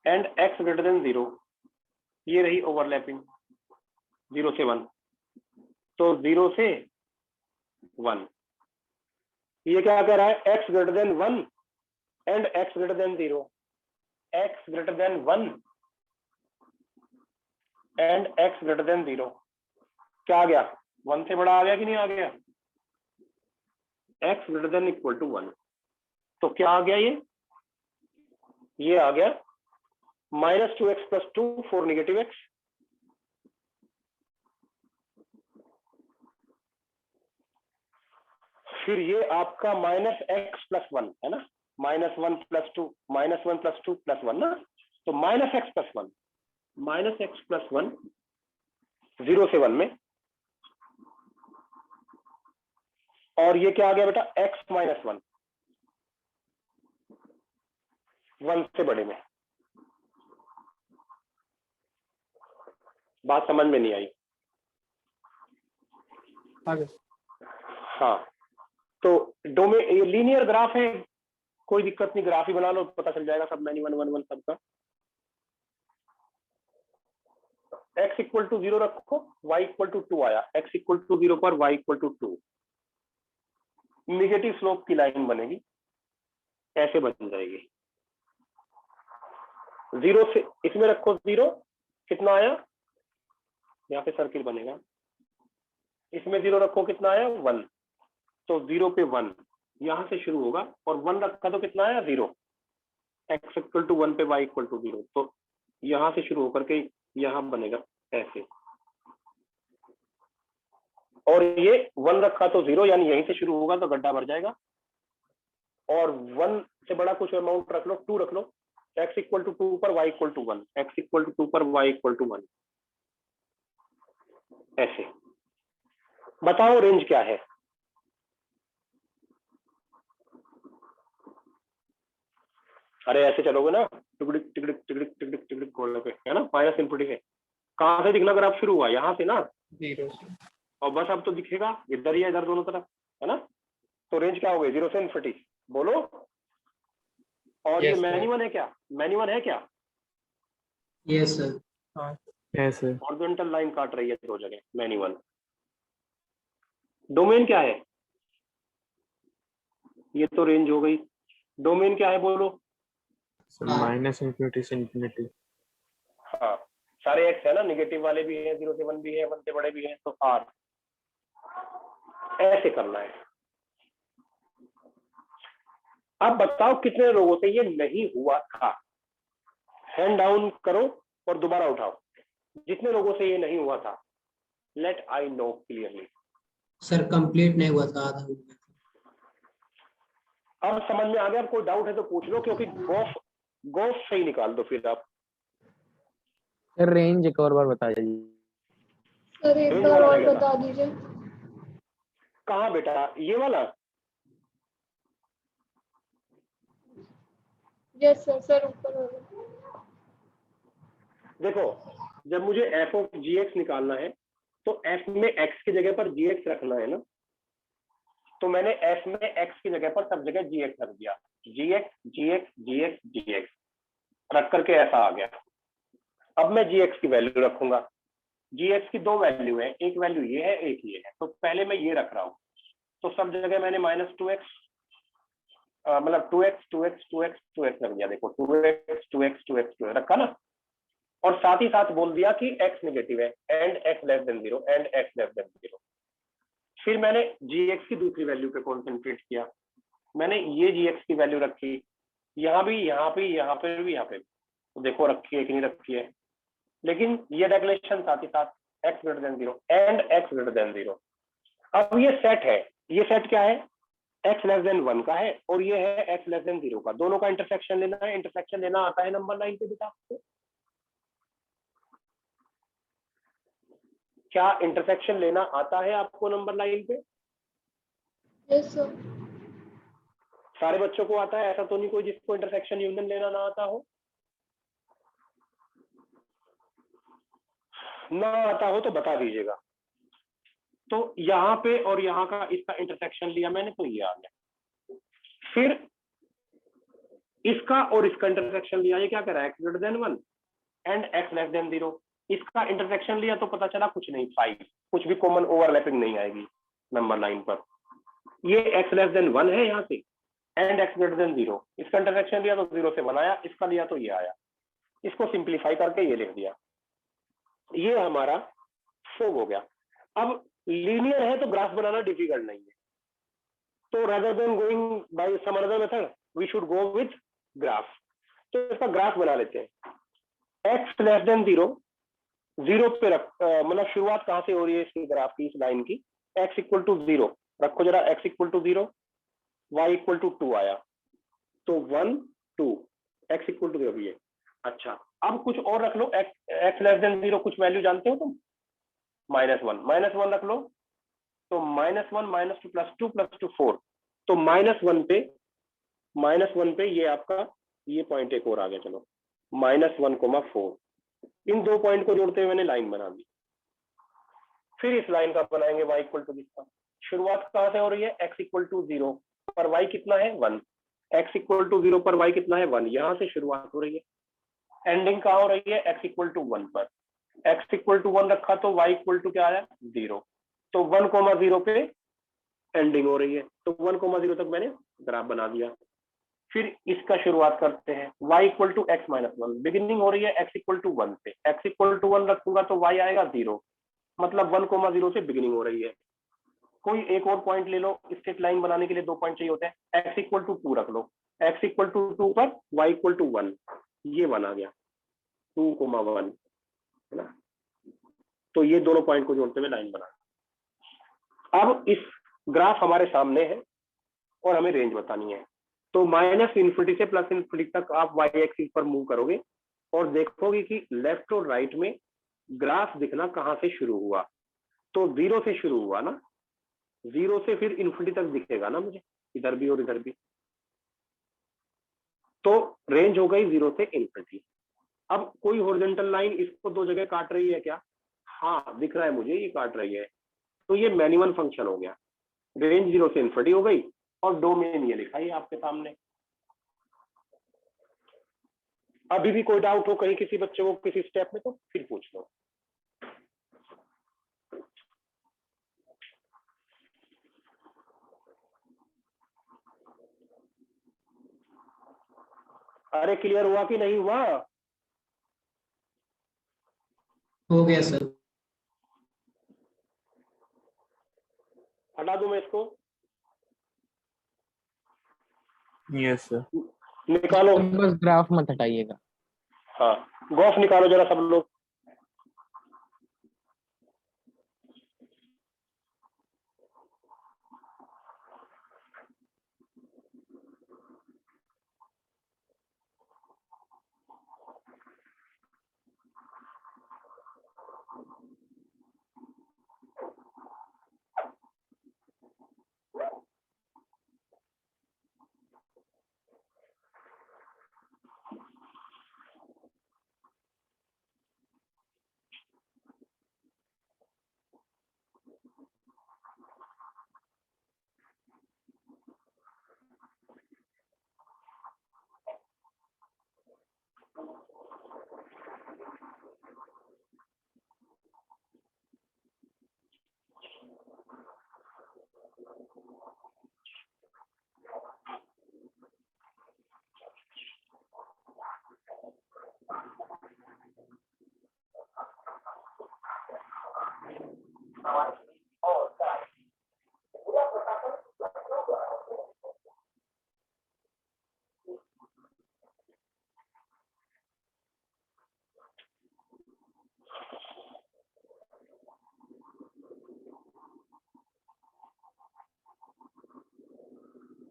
and x greater than 0, ये रही ओवरलैपिंग 0 से 1, तो 0 से 1, ये क्या कह रहा है? x greater than 1 and x greater than 0, x greater than 1 and x greater than 0, क्या आ गया? 1 से बड़ा आ गया कि नहीं आ गया? x greater than equal to 1, तो क्या आ गया? ये आ गया -2x plus 2 for negative x, फिर ये आपका -x प्लस 1 है ना, -1 प्लस 2, -1 प्लस 2 प्लस 1 ना, तो -x प्लस 1, -x प्लस 1 0 से 1 में, और ये क्या आ गया बेटा? x माइनस 1 1 से बड़े में। बात समझ में नहीं आई? आगे हाँ, तो डोमेन ये लीनियर ग्राफ है, कोई दिक्कत नहीं, ग्राफ ही बना लो, पता चल जाएगा सब, मैनी 1 1 1 सबका। x इक्वल टू 0 रखो, y इक्वल टू 2 आया, x इक्वल टू 0 पर y equal to 2, negative slope की लाइन बनेगी, ऐसे बन जाएगी। 0 से इसमें रखो 0, कितना आया? यहाँ पे सर्किल बनेगा, इसमें 0 रखो, कितना आया? 1, तो 0 पे 1 यहां से शुरू होगा, और 1 रखा तो कितना आया? 0, x इक्वल टू 1 पे y इक्वल टू 0, तो यहां से शुरू होकर के यहां बनेगा ऐसे, और ये 1 रखा तो 0, यानी यहीं से शुरू होगा तो गड्ढा भर जाएगा, और 1 से बड़ा कुछ अमाउंट रख लो, 2 रख लो, x इक्वल टू 2 पर y equal to 1, x equal to 2 पर y इक्वल टू 1, ऐसे। बताओ रेंज क्या है? अरे ऐसे चलोगे ना, टिकड़िक टिकड़िक टिकड़िक टिकड़िक टिकड़िक खोलने पे, है ना, माइनस इनपुट है, कहां से दिखना ग्राफ शुरू हुआ? यहाँ से ना, 0 से। और बस अब तो दिखेगा इधर ही है, इधर दोनों तरफ, है ना, तो रेंज क्या हो गई? 0 से इन्फिनिटी, बोलो। और ये Yes, sir. मैनी 1 है क्या? मैनी 1 है क्या? Yes sir. हाँ Yes, sir. हॉरिजॉन्टल लाइन काट रही है दो जगह, मैनी 1। डोमेन क्या है? ये तो रेंज हो गई, डोमेन क्या है बोलो? So हाँ। minus infinity से infinity. हाँ, सारे एक्स है ना, निगेटिव वाले भी हैं, 0 से 1 भी है, 1 से बड़े भी हैं, तो आर, ऐसे करना है। अब बताओ कितने लोगों से ये नहीं हुआ था? हैंड डाउन करो और दोबारा उठाओ, जितने लोगों से ये नहीं हुआ था, let I know clearly. Sir complete नहीं हुआ था, आधा हुआ था। अब समझ में आ गया? कोई डाउट है तो पूछ लो, क्योंकि गोफ सही निकाल दो फिर आप। सर रेंज एक और बार बता दीजिए. सर एक रेंज बार वाला और रहेगा। बता दीजिए। कहाँ बेटा? ये वाला? यस सर, सर ऊपर वाला। देखो, जब मुझे एफ ऑफ जी एक्स निकालना है तो एफ में एक्स की जगह पर जी एक्स रखना है ना, तो मैंने एफ में एक्स की जगह पर सब जगह जी एक्स रख दिया, जी एक्स जी एक्स जी एक्स जी एक्स रख करके ऐसा आ गया। अब मैं जी एक्स की वैल्यू रखूंगा, जी एक्स की दो वैल्यू है, एक वैल्यू ये है, एक ये है, तो पहले मैं ये रख रहा हूँ, तो सब जगह मैंने -2x मतलब 2x 2x 2x 2x रख दिया। देखो 2x 2x 2x 2x रखा ना, और साथ ही साथ बोल दिया कि x नेगेटिव है and x less than 0 and x less than 0। फिर मैंने gx की दूसरी वैल्यू पे कॉन्सेंट्रेट किया, मैंने ये gx की वैल्यू रखी, यहाँ भी, यहाँ पे, यहाँ पे भी, यहाँ पे भी, तो देखो रखी है कि नहीं रखी है। लेकिन ये डेक्लेरेशन साथ ही साथ x greater than 0 and x greater than 0। अब ये सेट है, ये सेट क्या है? x लेस देन 1 का है, और ये है x लेस देन 0 का, दोनों का इंटरसेक्शन लेना है। इंटरसेक्शन लेना आता है नंबर लाइन पे बेटा आपको? क्या इंटरसेक्शन लेना आता है आपको नंबर लाइन पे? Yes sir. सारे बच्चों को आता है, ऐसा तो नहीं कोई जिसको इंटरसेक्शन यूनियन लेना ना आता हो? ना आता हो तो बता दीजिएगा। तो यहाँ पे और यहाँ का इसका इंटरसेक्शन लिया मैंने तो ये आ गया। फिर इसका और इसका इंटरसेक्शन लिया, ये क्या कह रहा है? X greater than 1 and x less than 0। इसका इंटरसेक्शन लिया तो पता चला कुछ नहीं, 5। कुछ भी कॉमन ओवरलैपिंग नहीं आएगी नंबर लाइन पर। ये एक्स लेस देन 1 है यहाँ से एंड एक्स ग्रेटर देन 0। इसका इंटरसेक्शन लिया तो 0 से 1 आया, इसका लिया तो ये आया। इसको सिंप्लीफाई करके ये लिख दिया। ये हमारा फोग हो गया। अब लीनियर है तो ग्राफ बनाना डिफिकल्ट नहीं है, तो rather than going by some other method we should go with graph. तो इसका ग्राफ बना लेते हैं। x लेस देन 0, 0 पे रख, मतलब शुरुआत कहां से हो रही है इसकी ग्राफ की, इस लाइन की? x इक्वल टू 0 रखो जरा, x equal to 0, y equal to 2 आया, तो 1 2 x इक्वल टू 0 ये। अच्छा, अब कुछ और रख लो, x लेस देन 0 कुछ वैल्यू जानते हो तुम? -1 रख लो, तो -1 -2 +2 4, तो -1 पे ये आपका ये पॉइंट एक और आ गया। चलो -1, 4, इन दो पॉइंट को जोड़ते हुए मैंने लाइन बना दी। फिर इस लाइन का बनाएंगे y इक्वल टू किसका? शुरुआत कहां से हो रही है? x इक्वल टू 0 पर y कितना है? 1। x इक्वल टू 0 पर y कितना है? 1। यहां से शुरुआत हो रही है। एंडिंग कहां हो रही है? x इक्वल टू 1 पर। x इक्वल टू 1 रखा तो y इक्वल टू क्या आया? 0। तो 1,0 पे एंडिंग हो रही है, तो 1,0 तक मैंने ग्राफ बना दिया। फिर इसका शुरुआत करते हैं, y equal to x minus 1, beginning हो रही है x इक्वल टू 1 पे। x इक्वल टू 1 रखूंगा तो y आएगा 0, मतलब 1,0 से बिगिनिंग हो रही है। कोई एक और पॉइंट ले लो, स्ट्रेट लाइन बनाने के लिए 2 पॉइंट चाहिए होते हैं। x इक्वल टू 2 रख लो, x इक्वल टू 2 पर y इक्वल टू 1, ये बना गया 2,1, है ना? तो ये दोनों पॉइंट को जोड़ते हुए लाइन बना। अब इस ग्राफ हमारे सामने है और हमें रेंज बतानी है, तो -∞ से +∞ तक आप y एक्सिस पर मूव करोगे और देखोगे कि लेफ्ट और राइट में ग्राफ दिखना कहां से शुरू हुआ। तो 0 से शुरू हुआ ना, 0 से फिर ∞ तक दिखेगा ना मुझे, इधर भी और इधर भी। तो रेंज हो गई 0 से ∞। अब कोई हॉरिजॉन्टल लाइन इसको दो जगह काट रही है क्या? हाँ दिख रहा है मुझे, ये काट रही है, तो ये मैनिमल फंक्शन हो गया। रेंज 0 से ∞ हो गई और डोमेन ये लिखा है आपके सामने। अभी भी कोई डाउट हो कहीं किसी बच्चे को किसी स्टेप में, तो फिर पूछ लो। अरे क्लियर हुआ कि नहीं हुआ? हो गया सर। हटा दूं मैं इसको? Yes sir. निकालो। बस ग्राफ मत हटाइएगा। हाँ, गॉफ निकालो जरा सब लोग।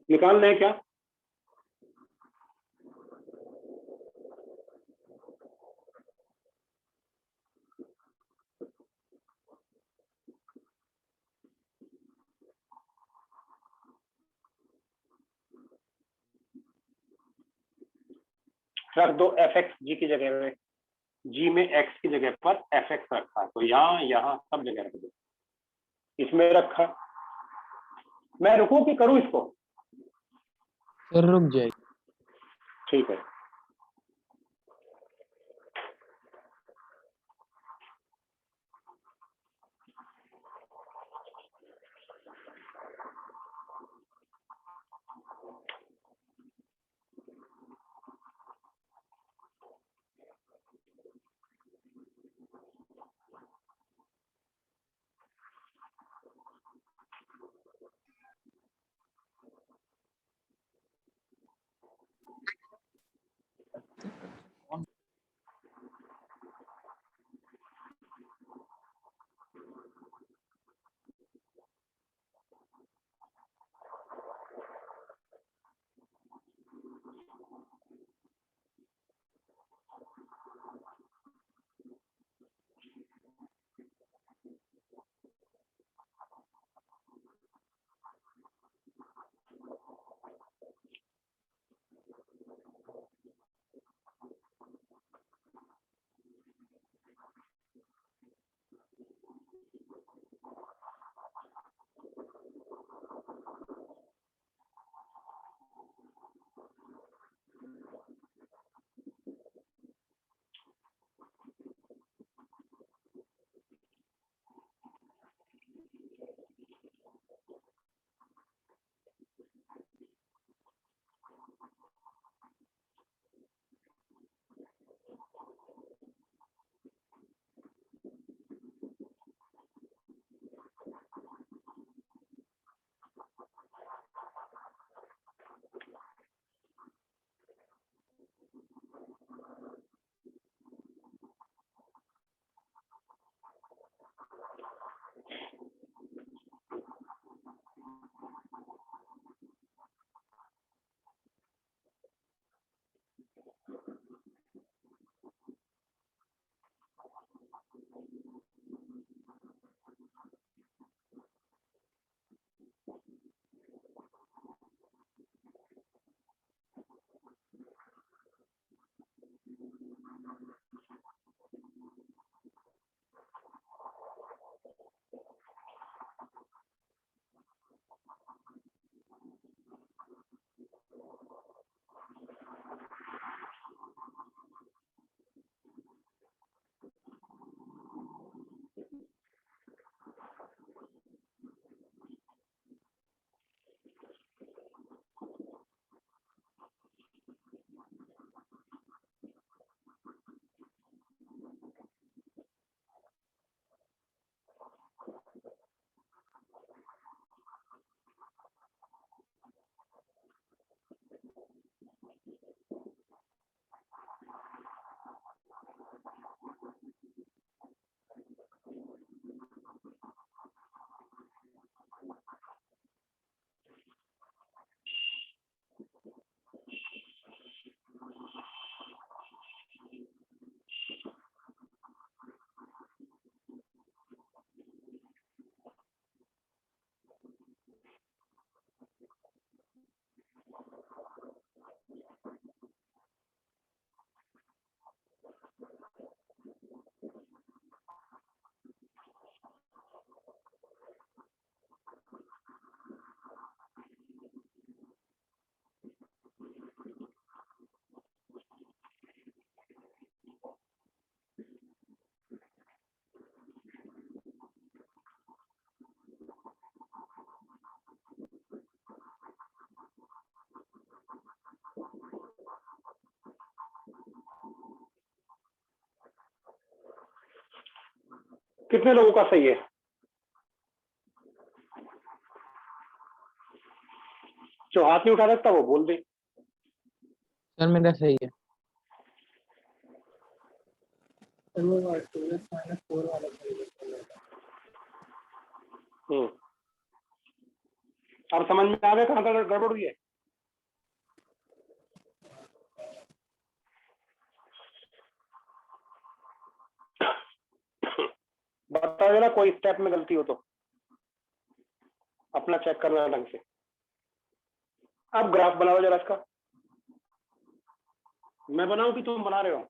निकालना है क्या? रख दो एफ एक्स जी की जगह पे, जी में एक्स की जगह पर एफ एक्स रखा, तो यहाँ यहाँ सब जगह रख दो। इसमें रखा, मैं रुकूं कि करूं इसको? सर रुक जाए। ठीक है। कितने लोगों का सही है? जो हाथ नहीं उठा सकता वो बोल दे। सर मेरा सही है। सर वो 2x-4 वाला सही है। अब समझ में आ गया कहाँ का गड़बड़ हुई है? बता देना कोई स्टेप में गलती हो तो, अपना चेक करना ढंग से। अब ग्राफ बनाओ जरा इसका। मैं बनाऊं कि तुम बना रहे हो?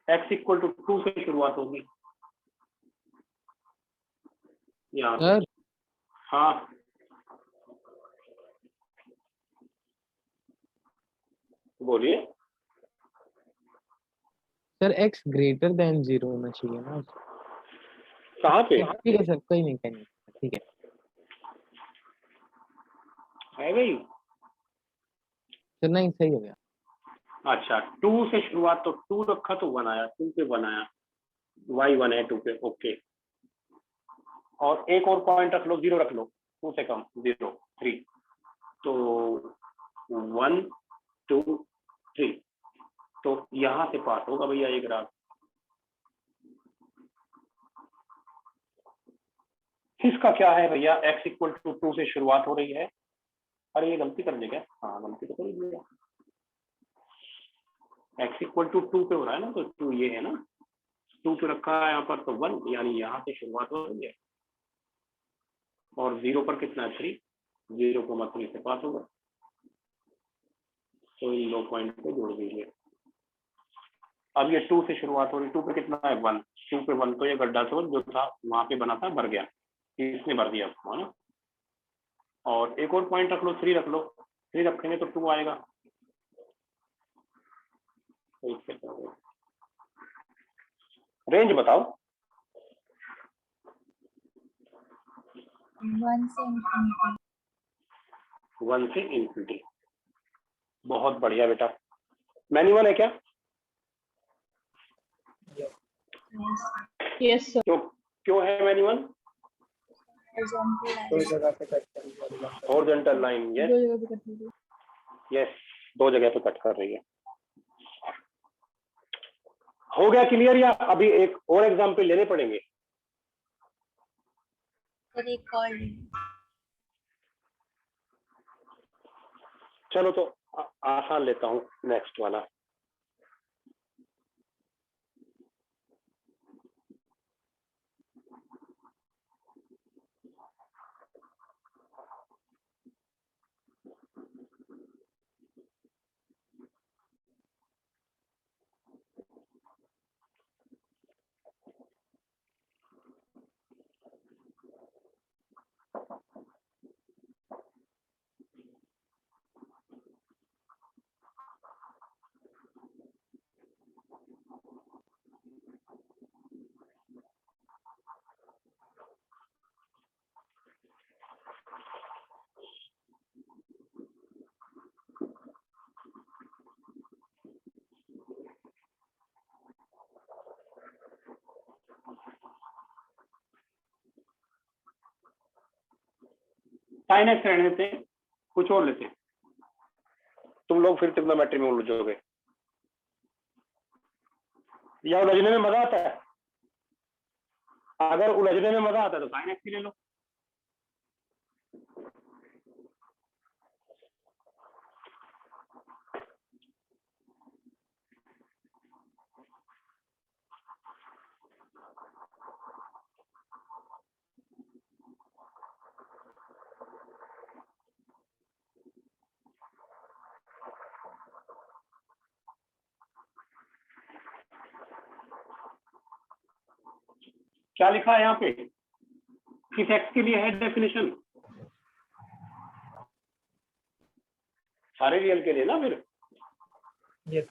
x इक्वल टू 2 से शुरुआत होगी यहाँ पे। सर हाँ बोलिए। सर x ग्रेटर देन 0 होना चाहिए ना। कहाँ पे ठीक है सर, कोई नहीं कहीं, ठीक है। है गई? सर नहीं, सही हो गया। अच्छा 2 से शुरुआत, तो 2 रखा तो 1 आया, 2 पे 1 आया, y 1 है 2 पे, ओके। और एक और पॉइंट रख लो, 0 रख लो, 2 से कम, 0 3, तो 1 2 3, तो यहाँ से पास होगा भैया एक ग्राफ। इसका क्या है भैया, x इक्वल टू 2 से शुरुआत हो रही है। अरे ये गलती कर दी क्या? हाँ गलती तो कर दिया, x इक्वल टू 2 पे हो रहा है ना, तो 2 ये है ना, 2 पे रखा है यहाँ पर, तो 1 यानी यहाँ से शुरुआत हो रही है, और 0 पर कितना है 3, 0,3 से पास होगा। तो इन दो पॉइंट को जोड़ दीजिए। अब ये 2 से शुरुआत हो रही, 2 पे कितना है 1, 2 पे 1, तो ये गड्ढा समझ जो था वहां पे बना था भर गया, इसने भर दिया है ना। और एक और पॉइंट रख लो, 3 रख लो, 3 रखेंगे तो 2 आएगा। रेंज बताओ। 1 से infinity। 1 से इंफिनिटी, बहुत बढ़िया बेटा। मैन्युअल है क्या? Yes sir. क्यों क्यों है मैन्युअल? दो जगह पे कट कर दिया। हॉरिजॉन्टल लाइन, दो यस जगह पे कट लीजिए। यस, 2 जगह पे कट कर रही है। हो गया क्लियर, या अभी एक और एग्जाम्पल लेने पड़ेंगे? सर एक और चलो तो आसान लेता हूँ नेक्स्ट वाला। साइन एक्स रहने देते हैं, कुछ और लेते हैं, तुम लोग फिर ट्रिग्नोमेट्री में उलझोगे। या उलझने में मजा आता है? अगर उलझने में मजा आता है तो साइन एक्स ले लो। क्या लिखा है यहाँ पे, किस एक्स के लिए है डेफिनेशन? सारे रियल के लिए ना फिर? यस।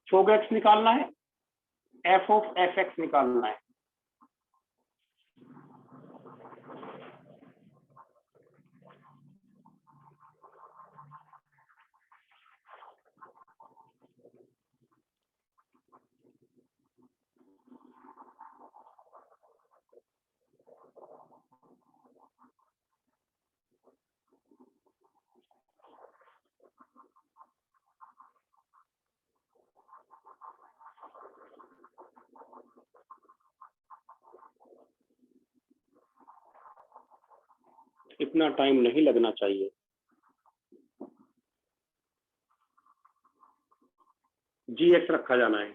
फोग एक्स निकालना है, एफ ऑफ एफ एक्स निकालना है। इतना टाइम नहीं लगना चाहिए। जी एक्स रखा जाना है।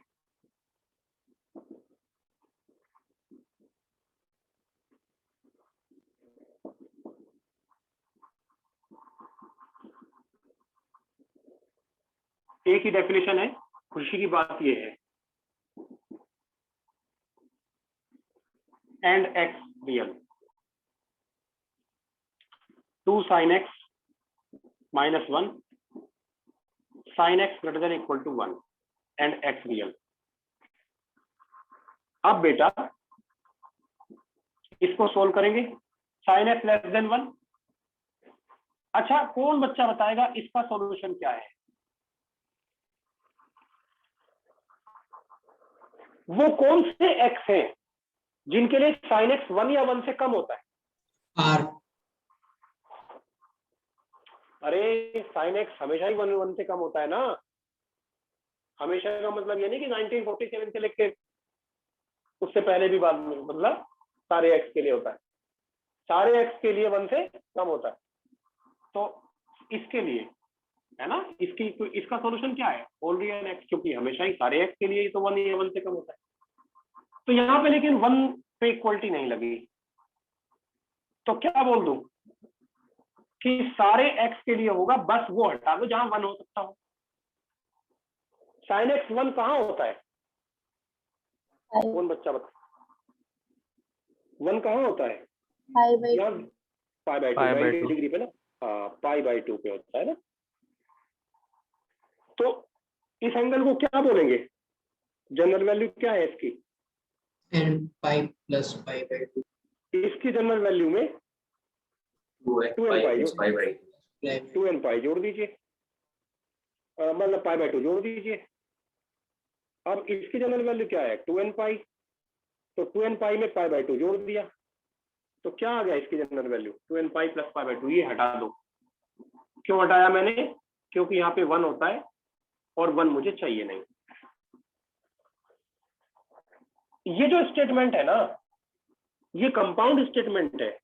एक ही डेफिनेशन है, खुशी की बात यह है and x real 2 sin x minus 1 sin x greater than equal to 1 and x real। अब बेटा इसको सोल्व करेंगे। sin x less than 1। अच्छा, कौन बच्चा बताएगा इसका सॉल्यूशन क्या है? वो कौन से x हैं जिनके लिए sin x 1 या 1 से कम होता है? R अरे sin x हमेशा ही 1 से कम होता है ना। हमेशा का मतलब ये नहीं कि 1947 से लेके उससे पहले भी बाद में, मतलब सारे x के लिए होता है। सारे x के लिए 1 से कम होता है। तो इसके लिए है ना, इसका सॉल्यूशन क्या है? ऑल रियल x, क्योंकि हमेशा ही सारे x के लिए तो 1 या 1 से कम होता है। तो यहाँ पे लेकिन 1 पे इक्वलिटी नहीं लगी, तो क्या बोल दूं कि सारे x के लिए होगा, बस वो हटा दो जहां 1 हो सकता हो। sin x 1 कहां होता है? कौन बच्चा बता? 1 कहां होता है? पाई बाई 2 डिग्री पे ना, पाई बाई 2 पे होता है ना। तो इस एंगल को क्या बोलेंगे? जनरल वैल्यू क्या है इसकी? and pi plus pi by 2 इसकी जनरल वैल्यू में 2n पाई जोड़ दीजिए, मतलब पाई बाई 2 जोड़ दीजिए। अब इसकी जनरल वैल्यू क्या है? 2n पाई। तो 2n पाई में पाई बाई 2 जोड़ दिया, तो क्या आ गया इसकी general value? 2n pi plus pi by 2। ये हटा दो। क्यों हटाया मैंने? क्योंकि यहाँ पे 1 होता है और 1 मुझे चाहिए नहीं। ये जो स्टेटमेंट है ना, ये कंपाउंड स्टेटमेंट है।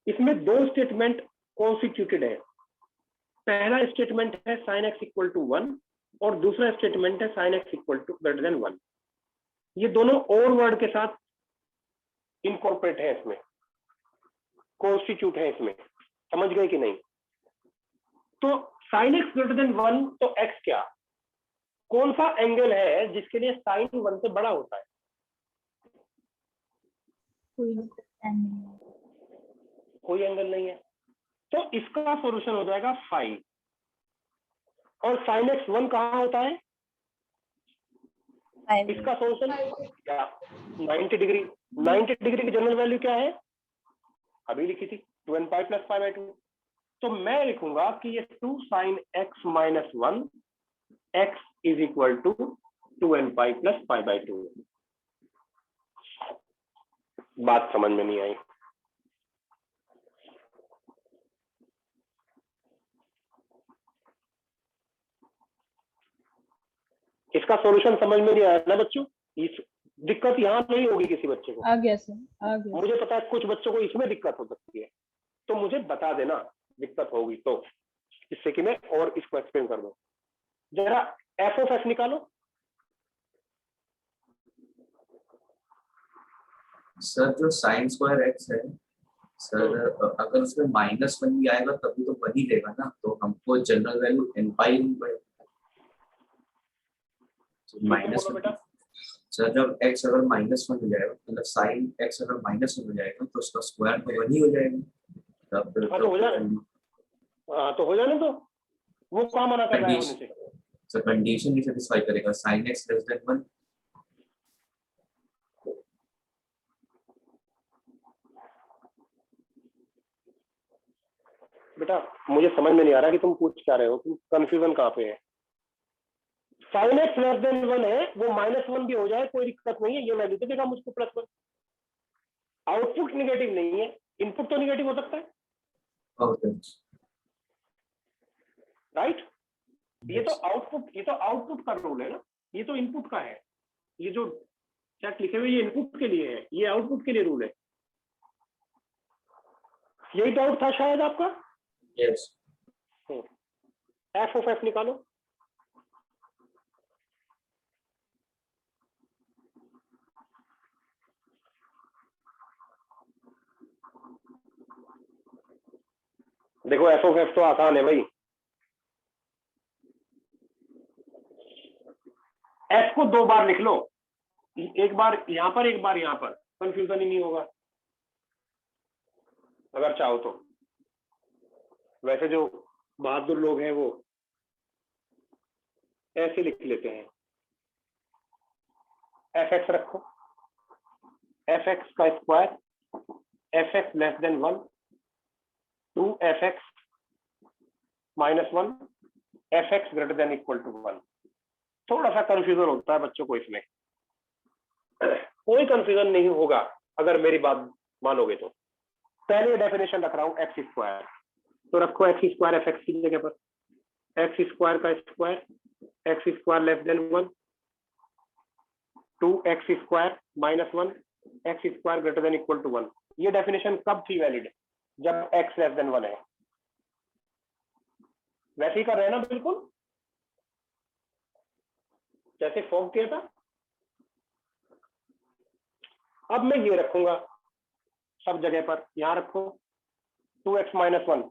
इसमें 2 स्टेटमेंट कॉन्स्टिट्यूटेड है। पहला स्टेटमेंट है sin x इक्वल टू 1 और दूसरा स्टेटमेंट है sin x equal to greater than 1। ये दोनों और वर्ड के साथ इनकॉर्पोरेट है, इसमें कॉन्स्टिट्यूट है इसमें। समझ गए कि नहीं? तो sin x ग्रेटर देन 1, तो x क्या, कौन सा एंगल है जिसके लिए sin 1 से बड़ा होता है? कोई एंगल नहीं है। तो इसका सॉल्यूशन हो जाएगा 5। और sin x 1 कहां होता है? इसका सॉल्यूशन क्या? 90 डिग्री। 90 डिग्री की जनरल वैल्यू क्या है? अभी लिखी थी 2n pi plus pi by 2। तो मैं लिखूंगा कि ये 2 sin x minus 1 x is equal to 2n pi plus pi by 2। बात समझ में नहीं आई? इसका सॉल्यूशन समझ में नहीं आया ना बच्चों? इस दिक्कत यहाँ नहीं होगी किसी बच्चे को। आ गया सर, आ गया। मुझे पता है कुछ बच्चों को इसमें दिक्कत हो सकती है, तो मुझे बता देना दिक्कत होगी तो, इससे कि मैं और इसको एक्सप्लेन कर दूं। जरा एफ ऑफ एक्स निकालो। सर जो साइन स्क्वायर एक्स है सर, अगर उसमें -1 भी आएगा तभी तो वही रहेगा ना, तो हमको जनरल वैल्यू n पाई -1। सर जब x अगर -1 हो जाएगा, मतलब साइन x अगर -1 हो जाएगा तो उसका स्क्वायर तो 1 ही हो जाएगा। तब तो हो जाने दो। वो कहाँ मना कर रहा है होने से? सर कंडीशन भी सेटिस्फाई करेगा sin x लेस देन 1। बेटा मुझे समझ में नहीं आ रहा कि तुम पूछ क्या रहे हो, तुम कंफ्यूजन कहाँ पे है। साइन एक्स लेस देन 1 है, वो -1 भी हो जाए कोई दिक्कत नहीं है, ये वैल्यू तो देगा मुझको +1। आउटपुट निगेटिव नहीं है, इनपुट तो निगेटिव हो सकता है, ओके राइट। ये तो आउटपुट का रूल है ना, ये तो इनपुट का है। ये जो चेक लिखे हुए ये इनपुट के लिए है, ये आउटपुट के लिए रूल है। यही डाउट था शायद आपका। यस एफ ऑफ एफ निकालो। देखो एफ ऑफ एफ तो आसान है भाई, एफ को 2 बार लिख लो, एक बार यहां पर एक बार यहां पर, कंफ्यूजन ही नहीं होगा अगर चाहो तो। वैसे जो बहादुर लोग हैं वो ऐसे लिख लेते हैं, एफ एक्स रखो, एफ एक्स का square f x less than 1 2 f x -1 f x greater than equal to 1। थोड़ा सा कंफ्यूजन होता है बच्चों को इसमें, कोई कंफ्यूजन नहीं होगा अगर मेरी बात मानोगे तो। पहले डेफिनेशन रख रहा हूं एक्स स्क्वायर, तो रखो एक्स स्क्वायर एफ एक्स की जगह पर, एक्स स्क्वायर का square x square less than 1 2 x square -1 x square greater than equal to 1। ये डेफिनेशन कब थी वैलिड? जब एक्स लेस देन 1 है। वैसे ही कर रहे हैं ना, बिल्कुल जैसे फॉर्म किया था। अब मैं ये रखूंगा सब जगह पर, यहां रखो 2x - 1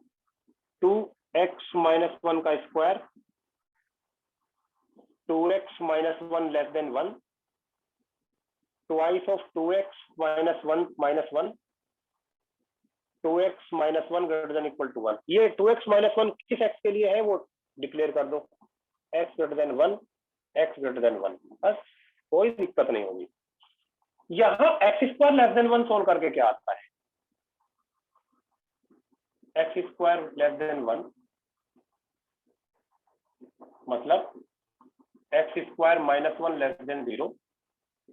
2x - 1 का square 2x - 1 less than 1 twice of 2x - 1 -1 2x - 1 greater than equal to 1। ये 2x - 1 किस x के लिए है वो डिक्लेयर कर दो, x greater than 1 x greater than 1, बस कोई दिक्कत नहीं होगी। यहां x square less than 1 solve करके क्या आता है? एक्स स्क्वायर लेस देन 1 मतलब एक्स स्क्वायर -1 लेस देन 0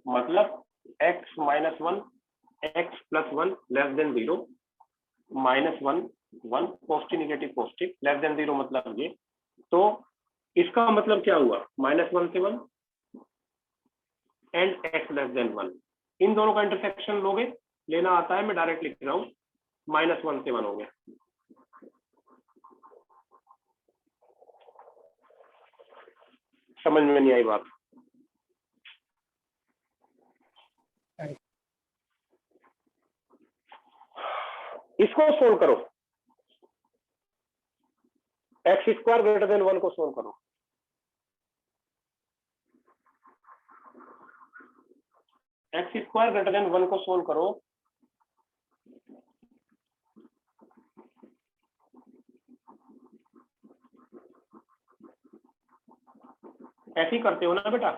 मतलब x - 1 x + 1 less than 0 -1 1 positive negative positive less than 0 मतलब ये। तो इसका मतलब क्या हुआ? -1 से 1 एंड x लेस देन 1, इन दोनों का इंटरसेक्शन लोगे, लेना आता है, मैं डायरेक्ट लिख रहा हूं, -1 से 1 हो गया। समझ में नहीं आई बात? इसको सोल्व करो, एक्स स्क्वायर ग्रेटर देन 1 को सोल्व करो। एक्स स्क्वायर ग्रेटर देन 1 को सोल्व करो, ऐसे ही करते हो ना बेटा,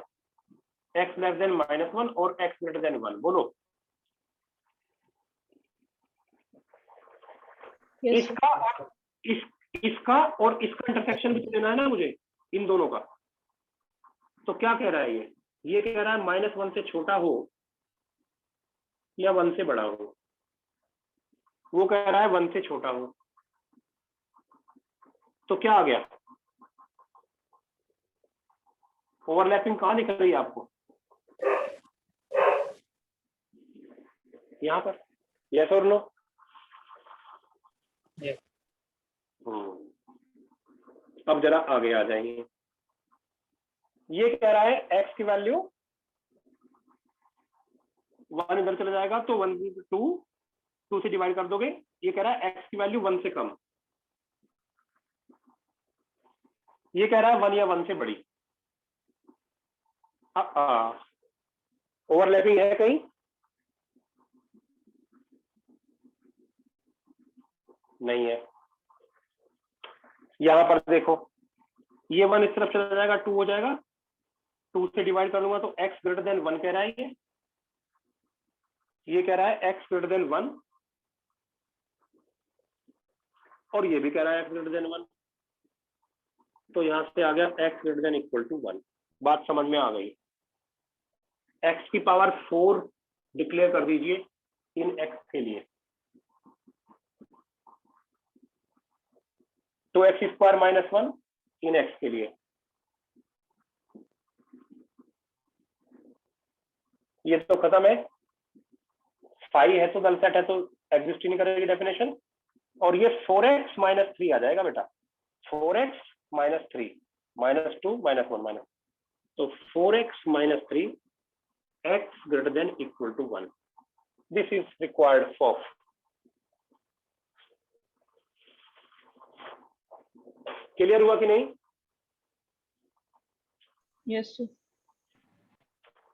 x लेस देन -1 और x ग्रेटर देन 1, बोलो। Yes, इसका और इसका और इसका इंटरसेक्शन भी लेना है ना मुझे, इन दोनों का। तो क्या कह रहा है ये कह रहा है -1 से छोटा हो या 1 से बड़ा हो। वो कह रहा है 1 से छोटा हो, तो क्या आ गया? ओवरलैपिंग कहाँ दिख रही है आपको? यहाँ पर, यस और नो? Yes. अब जरा आगे आ जाएंगे। ये कह रहा है x की वैल्यू 1 इधर चला जाएगा तो 1 2 से डिवाइड कर दोगे। ये कह रहा है x की वैल्यू 1 से कम, ये कह रहा है 1 या 1 से बड़ी। ओवरलैपिंग है कहीं? नहीं है। यहां पर देखो ये 1 इस तरफ चला जाएगा, 2 हो जाएगा, 2 से डिवाइड कर लूंगा तो x ग्रेटर देन 1 कह रहा है, ये कह रहा है x ग्रेटर देन 1, और ये भी कह रहा है x ग्रेटर देन 1, तो यहां से आ गया x greater than equal to 1। बात समझ में आ गई। x की पावर 4 डिक्लेयर कर दीजिए इन x के लिए, तो x स्क्वायर माइनस 1 इन x के लिए, ये तो खत्म है, फाई है तो नल सेट है तो एग्जिस्ट ही नहीं करेगी डेफिनेशन, और ये 4x माइनस 3 आ जाएगा बेटा, 4x minus 3 minus 2 minus 1 minus, तो 4x minus 3 x greater than equal to 1, this is required for. Clear हुआ कि नहीं? Yes sir.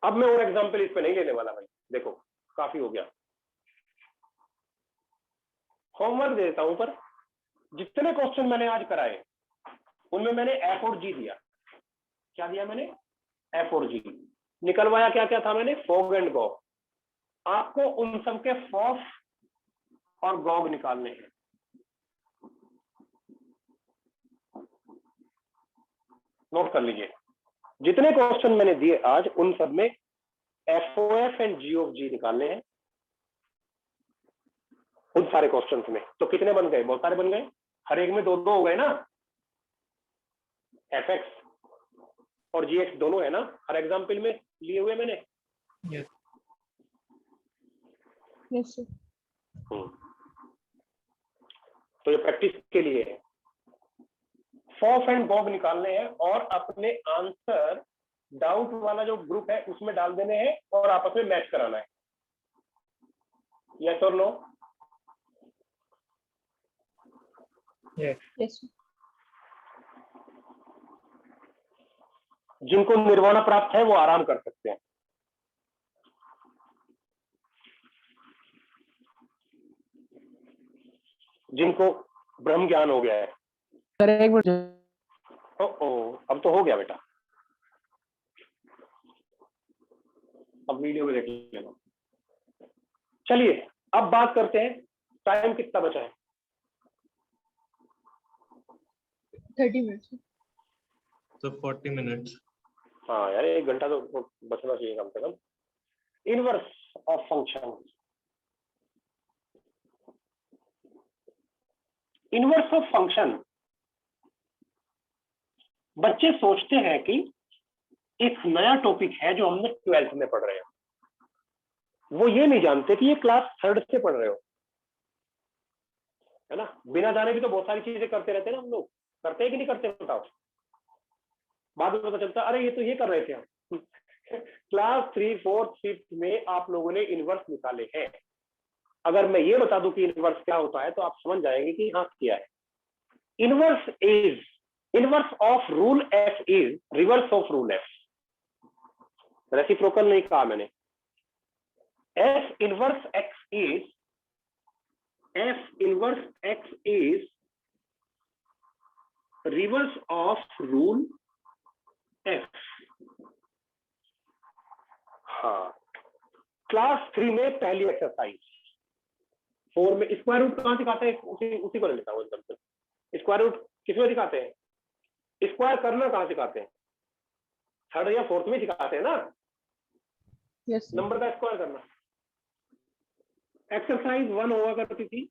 अब मैं और एग्जांपल इस पे नहीं लेने वाला भाई, देखो काफी हो गया। होमवर्क देता हूं, पर जितने क्वेश्चन मैंने आज कराए उनमें मैंने एफ और जी दिया। क्या दिया मैंने? एफ और जी। निकलवाया क्या क्या था मैंने? Fog and Gogh. आपको उन सब के फॉफ और गॉग निकालने हैं। नोट कर लीजिए, जितने क्वेश्चन मैंने दिए आज उन सब में f o f and g of g निकालने हैं, उन सारे क्वेश्चन में। तो कितने बन गए? बहुत सारे बन गए, हर एक में 2-2 हो गए ना। एफ एक्स और जी एक्स दोनों है ना हर एग्जाम्पल में लिए हुए मैंने। Yes yes sir. तो ये प्रैक्टिस के लिए है। फॉफ एंड गॉग निकालने हैं और अपने आंसर डाउट वाला जो ग्रुप है उसमें डाल देने हैं और आपस में मैच कराना है। यस और नो? Yes yes sir. जिनको निर्वाणा प्राप्त है वो आराम कर सकते हैं। जिनको ब्रह्म ज्ञान हो गया है। सर एक मिनट। अब तो हो गया बेटा, अब वीडियो में देख लेना। चलिए अब बात करते हैं, टाइम कितना बचा है? 30 मिनट्स। So 40 minutes. हाँ यार 1 घंटा तो बचना चाहिए कम से कम। Inverse of function. Inverse of function, बच्चे सोचते हैं कि एक नया टॉपिक है जो हमने 12th में पढ़ रहे हैं। वो ये नहीं जानते कि ये क्लास 3rd से पढ़ रहे हो, है ना। बिना जाने भी तो बहुत सारी चीजें करते रहते हैं ना हम लोग। करते हैं कि नहीं करते बताओ? बाद में पता चलता अरे ये तो ये कर रहे थे हम। क्लास 3, 4th, 5th में आप लोगों ने इनवर्स निकाले हैं। अगर मैं ये बता दूं कि इनवर्स क्या होता है तो आप समझ जाएंगे कि हाँ क्या है। Inverse of rule F is reverse of rule F. Reciprocal नहीं कहा मैंने। F inverse x is reverse of rule F. हाँ, क्लास 3 में पहली एक्सरसाइज, 4 में स्क्वायर रूट कहां सिखाते हैं? उसी को ले लेता हूं एकदम से। स्क्वायर रूट किसमें सिखाते हैं? स्क्वायर करना कहां सिखाते हैं? 3rd या 4th में सिखाते हैं ना, यस सर। नंबर का स्क्वायर करना। एक्सरसाइज 1 हुआ करती थी,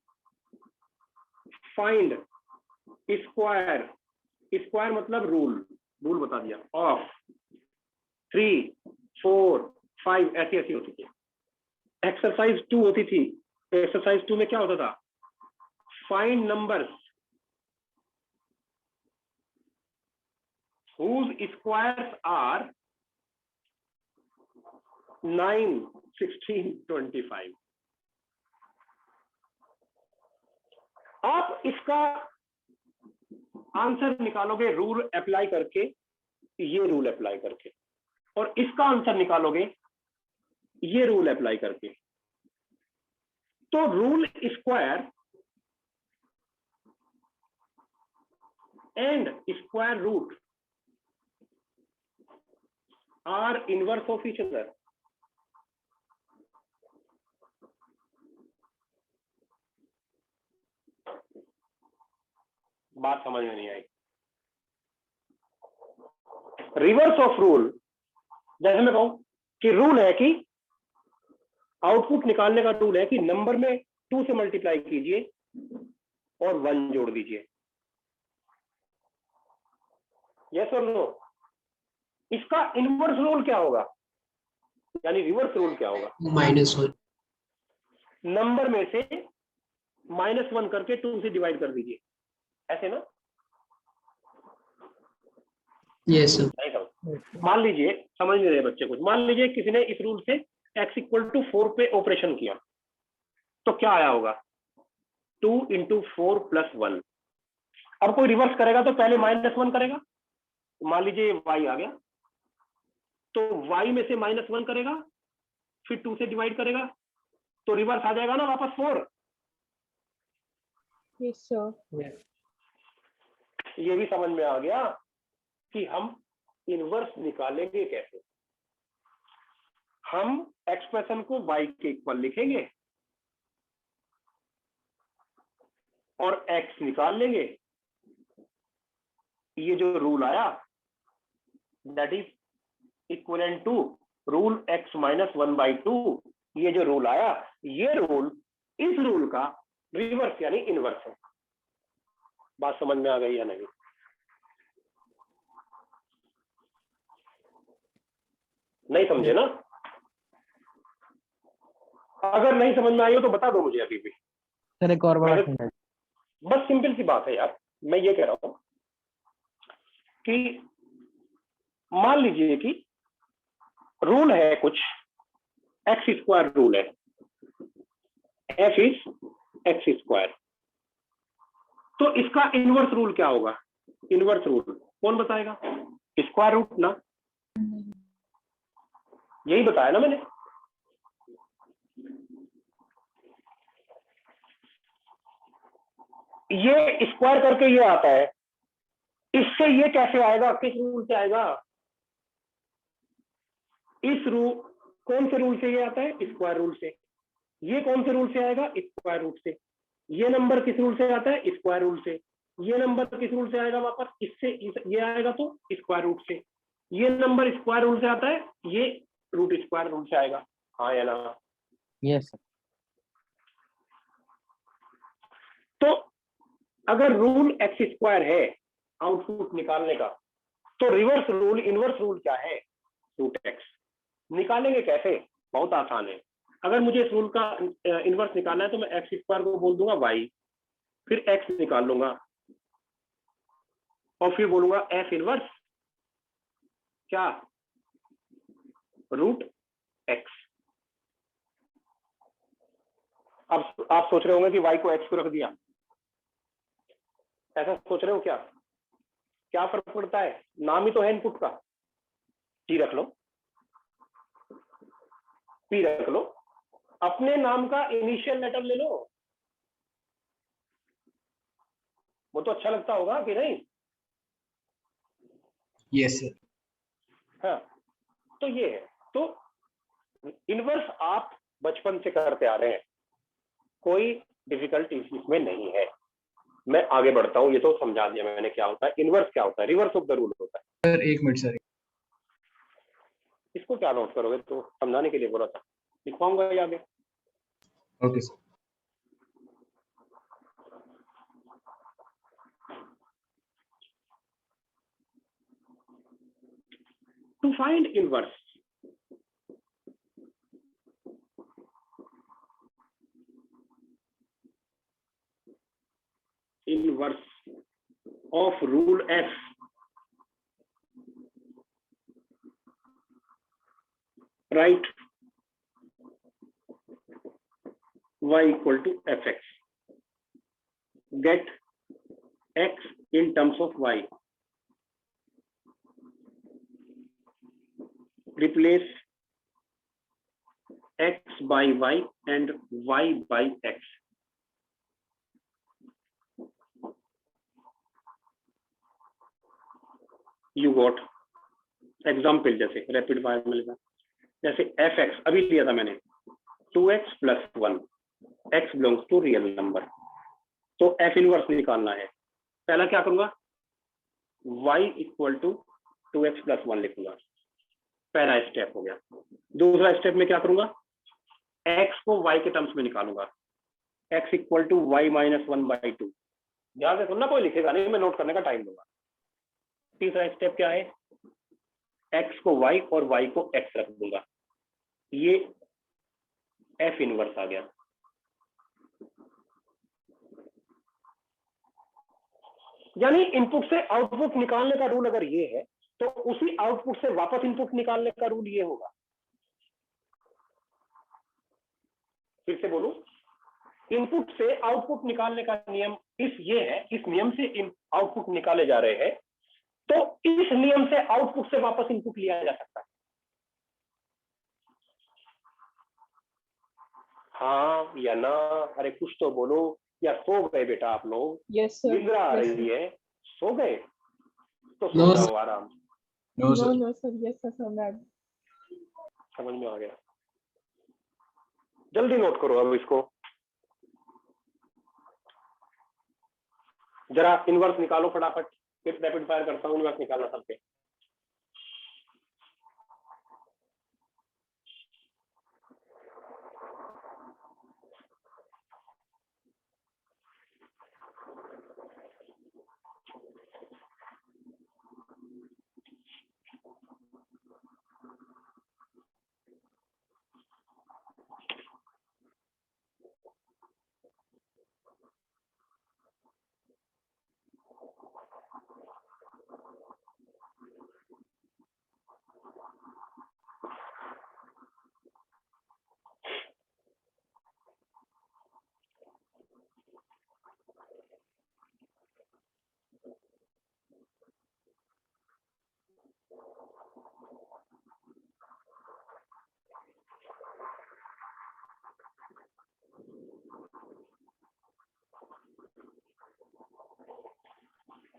फाइंड स्क्वायर। स्क्वायर मतलब रूल बता दिया, ऑफ 3, 4, 5 ऐसी होती थी। एक्सरसाइज 2 होती थी। एक्सरसाइज 2 में क्या होता था? Find numbers whose squares are 9, 16, 25। आप इसका आंसर निकालोगे रूल अप्लाई करके, ये रूल अप्लाई करके, और इसका आंसर निकालोगे ये रूल अप्लाई करके। तो rule square and square root are inverse of each other. बात समझ में नहीं आई। रिवर्स ऑफ रूल, जैसे मैं कहूं कि रूल है कि आउटपुट निकालने का रूल है कि नंबर में 2 से मल्टीप्लाई कीजिए और 1 जोड़ दीजिए। यस और नो? इसका इनवर्स रूल क्या होगा, यानी रिवर्स रूल क्या होगा? -1 नंबर में से -1 करके 2 से डिवाइड कर दीजिए, ऐसे ना? Yes sir. नहीं समझ। मान लीजिए, समझ नहीं रहे बच्चे कुछ, मान लीजिए किसी ने इस रूल से x = 4 पे ऑपरेशन किया, तो क्या आया होगा? 2 × 4 + 1। अब कोई रिवर्स करेगा तो पहले -1 करेगा। मान लीजिए y आ गया, तो y में से -1 करेगा, फिर 2 से डिवाइड करेगा, तो रिवर्स आ जाएगा ना वापस 4। Yes sir. ये भी समझ में आ गया कि हम इनवर्स निकालेंगे कैसे। हम एक्सप्रेशन को y के इक्वल लिखेंगे और x निकाल लेंगे। ये जो रूल आया, that is equivalent to rule x - 1/2। ये जो रूल आया, ये रूल इस रूल का रिवर्स यानी इनवर्स है। बात समझ में आ गई या नहीं? नहीं समझे ना? अगर नहीं समझ में आई हो तो बता दो मुझे अभी भी। सर एक और बार मैंने- समझा। बस सिंपल सी बात है यार। मैं ये कह रहा हूं कि मान लीजिए कि रूल है कुछ, x² रूल है, f इज x²। तो इसका इनवर्स रूल क्या होगा? इनवर्स रूल कौन बताएगा? स्क्वायर रूट ना। यही बताया ना मैंने। ये स्क्वायर करके ये आता है, इससे ये कैसे आएगा? किस रूल से आएगा? इस रूल, कौन से रूल से ये आता है? स्क्वायर रूल से। ये कौन से रूल से आएगा? स्क्वायर रूट से। ये नंबर किस रूल से आता है? स्क्वायर रूल से। ये नंबर किस रूल से आएगा वापस? इससे ये आएगा तो स्क्वायर रूट से। ये नंबर स्क्वायर रूल से आता है, ये रूट स्क्वायर रूल से आएगा। हाँ या ना? Yes sir. तो अगर रूल x² है आउटपुट निकालने का, तो रिवर्स रूल, इनवर्स रूल क्या है? √x। निकालेंगे कैसे? बहुत आसान है। अगर मुझे इस रूल का इनवर्स निकालना है तो मैं x² को बोल दूंगा y, फिर x निकाल लूंगा और फिर बोलूंगा f इनवर्स क्या? √x। अब आप सोच रहे होंगे कि y को x को रख दिया, ऐसा सोच रहे हो क्या? क्या फर्क पड़ता है? नाम ही तो है इनपुट का। T रख लो, P रख लो, अपने नाम का इनिशियल लेटर ले लो। वो तो अच्छा लगता होगा कि नहीं? Yes sir. हाँ, तो ये है। तो इनवर्स आप बचपन से करते आ रहे हैं, कोई डिफिकल्टी इसमें नहीं है। मैं आगे बढ़ता हूं। ये तो समझा दिया मैंने क्या होता है इनवर्स, क्या होता है रिवर्स ऑफ द रूल होता है। सर एक मिनट सर। इसको क्या नोट करोगे? तो समझाने के लिए बोला था, लिखवाऊंगा ये आगे। Okay sir. To find inverse, of rule f, write y equal to fx. Get x in terms of y. Replace x by y and y by x. You got example जैसे रैपिड फायर में लिखा, जैसे F x अभी लिया था मैंने 2x + 1, x belongs to real number, तो f inverse निकालना है। पहला क्या करूंगा, y = 2x + 1 लिखूंगा, पहला स्टेप हो गया। दूसरा स्टेप में क्या करूंगा, x को y के टर्म्स में निकालूंगा, x = y - 1/2। ध्यान से सुनना, कोई लिखेगा नहीं, मैं नोट करने का टाइम दूंगा। तीसरा स्टेप क्या है, x को y और y को x रख दूंगा, ये f इनवर्स आ गया। यानी इनपुट से आउटपुट निकालने का रूल अगर ये है, तो उसी आउटपुट से वापस इनपुट निकालने का रूल ये होगा। फिर से बोलूं, इनपुट से आउटपुट निकालने का नियम ये है, इस नियम से आउटपुट निकाले जा रहे हैं, तो इस नियम से आउटपुट से वापस इनपुट लिया जा सकता है। हाँ या ना, अरे कुछ तो बोलो, या सो गए बेटा आप लोग? Yes sir. निद्रा आ रही है, सो गए तो No, सो जाओ आराम। No sir. No sir, yes sir, ma'am. समझ में आ गया? जल्दी नोट करो अब इसको, जरा इनवर्स निकालो फटाफट, फिर रैपिड फायर करता हूँ। इनवर्स निकालना सबके।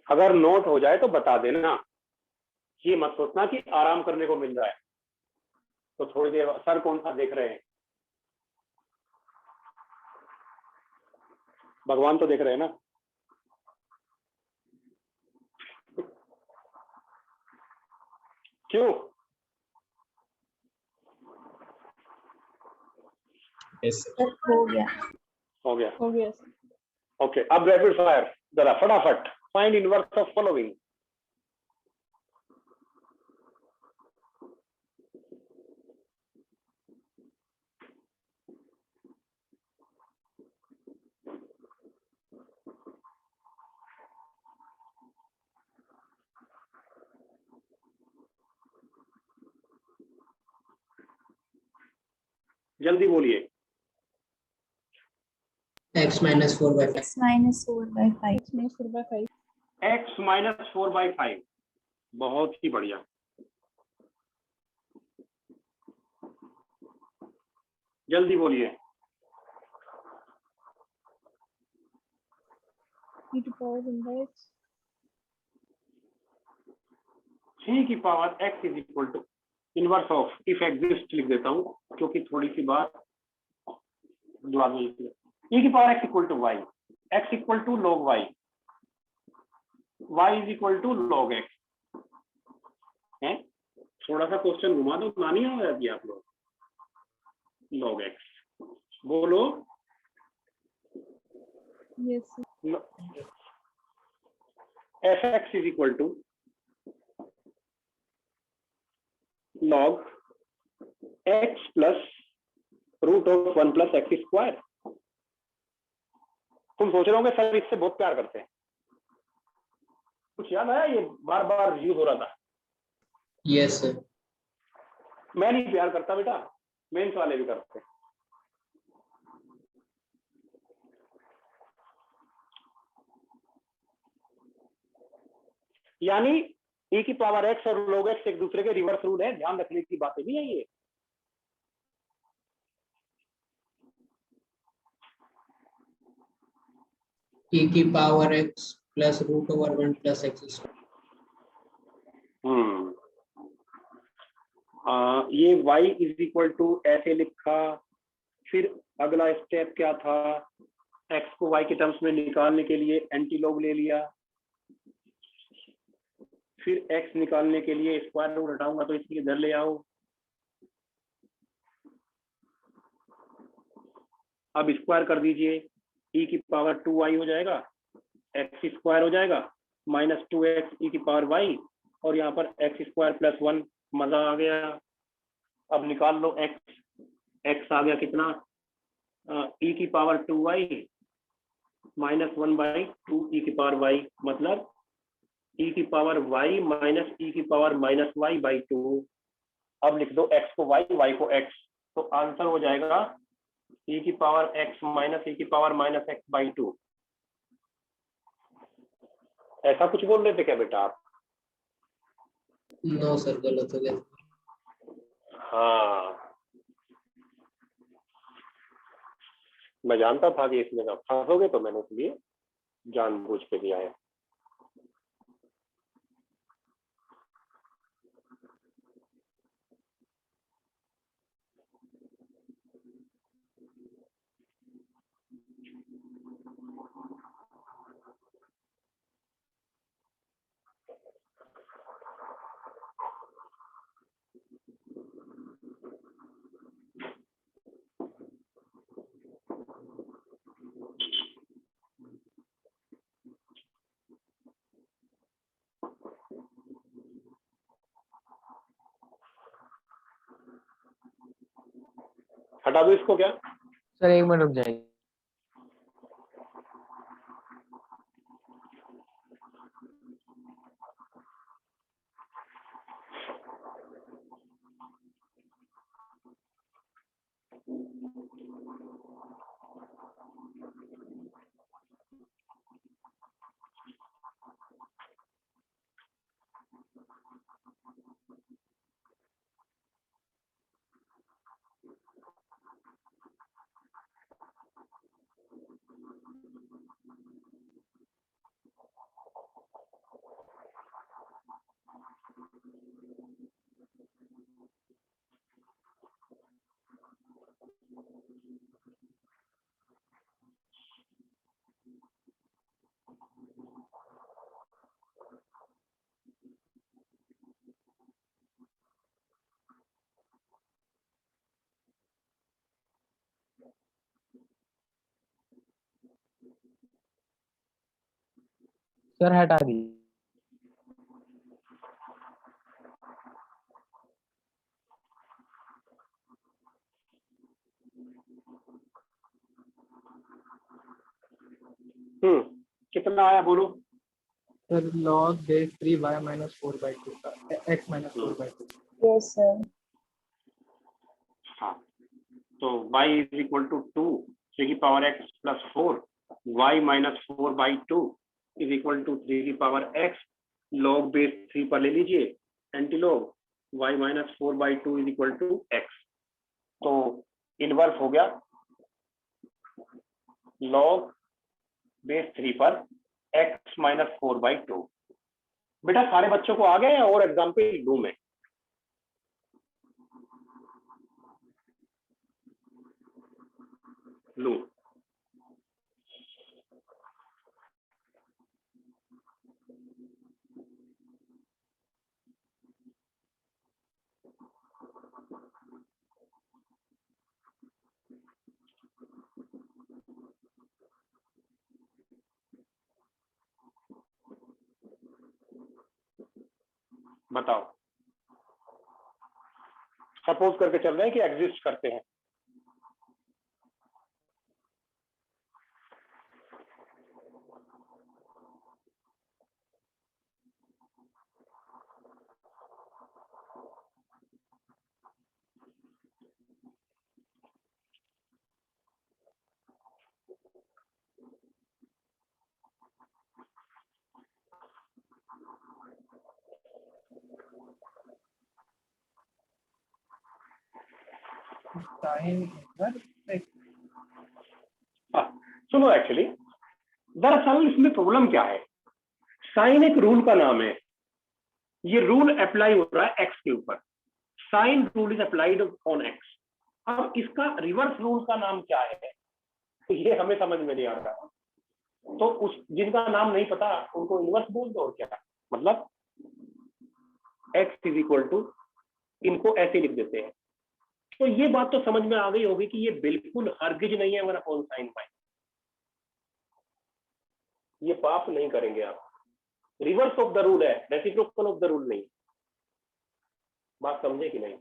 अगर नोट हो जाए तो बता देना, ये मत सोचना कि आराम करने को मिल रहा है तो थोड़ी देर सर कौन सा देख रहे हैं, भगवान तो देख रहे हैं ना। क्यों? Yes sir. सर हो गया। हो गया। हो गया सर। ओके, अब रैपिड फायर, जरा फटाफट फाइंड इनवर्स ऑफ फॉलोइंग। जल्दी बोलिए। x - 4/5. x minus 4/5. इसमें 4/5। x - 4/5, बहुत ही बढ़िया। जल्दी बोलिए। e to power 1/x। c की power x is equal to inverse of if exist लिख देता हूं, क्योंकि थोड़ी सी बात दिमाग में लिखी है। e की power x equal to y, x equal to log y, y is equal to log x है। थोड़ा सा क्वेश्चन घुमा दो, मानी हो जाती है आप लोग। log x बोलो। Yes sir. fx is equal to log x plus √1 plus x²। तुम सोच रहे होंगे सर इससे बहुत प्यार करते हैं, कुछ याद आया? ये बार बार यूज हो रहा था। Yes, sir. मैं नहीं प्यार करता बेटा, मेंस वाले भी करते हैं। यानी e की पावर x और log x एक दूसरे के रिवर्स रूल है, ध्यान रखने की बातें भी है ये। e की power x plus √1 plus x²। ये y इज इक्वल टू ऐसे लिखा, फिर अगला स्टेप क्या था, x को y के टर्म्स में निकालने के लिए एंटीलॉग ले लिया, फिर x निकालने के लिए स्क्वायर रूट हटाऊंगा तो इसलिए इधर ले आओ। अब स्क्वायर कर दीजिए, e की पावर 2y हो जाएगा, x स्क्वायर हो जाएगा माइनस 2x e की पावर y, और यहाँ पर x स्क्वायर प्लस 1, मजा आ गया। अब निकाल लो x आ गया कितना, e की पावर 2y माइनस 1/2 e की पावर y, मतलब e की पावर y माइनस e की पावर माइनस y/2। अब लिख दो x को y को x, तो आंसर हो जाएगा e की पावर x माइनस e की पावर माइनस x/2। ऐसा कुछ बोल रहे थे क्या बेटा आप? नो सर, गलत हो गया। हाँ, मैं जानता था कि इसमें आप फंसोगे, तो मैंने इसलिए जानबूझ के दिया है। हटा दो इसको क्या? सर 1 मिनट रुक जाइए। सर हटा दीजिए। कितना आया बोलो? Sir log base 3y minus 4/2 का x minus 4/2। Yes sir. हाँ, तो y इज इक्वल टू 2 3 की power x plus 4, y minus 4/2 is equal to 3 की पावर x, लॉग बेस 3 पर ले लीजिए antilog, y minus 4/2 is equal to x। तो inverse हो गया, लॉग बेस 3 पर x माइनस 4/2। बेटा सारे बच्चों को आ गए और एग्जाम्पल लूं मैं? लूं? बताओ, सपोज करके चल रहे हैं कि एग्जिस्ट करते हैं। sin inverse x। सुनो, एक्चुअली दरअसल इसमें प्रॉब्लम क्या है, साइन एक रूल का नाम है, ये रूल अप्लाई हो रहा है एक्स के ऊपर। Sine rule is applied on x. अब इसका रिवर्स रूल का नाम क्या है ये हमें समझ में नहीं आ रहा, तो उस जिनका नाम नहीं पता उनको इनवर्स बोल दो और क्या, मतलब x इज इक्वल टू, इनको ऐसे लिख देते हैं। तो ये बात तो समझ में आ गई होगी कि ये बिल्कुल हरगिज नहीं है 1/sin y, ये पाप नहीं करेंगे आप, रिवर्स ऑफ द रूल है, रेसिप्रोकल ऑफ द रूल नहीं। बात समझे कि नहीं?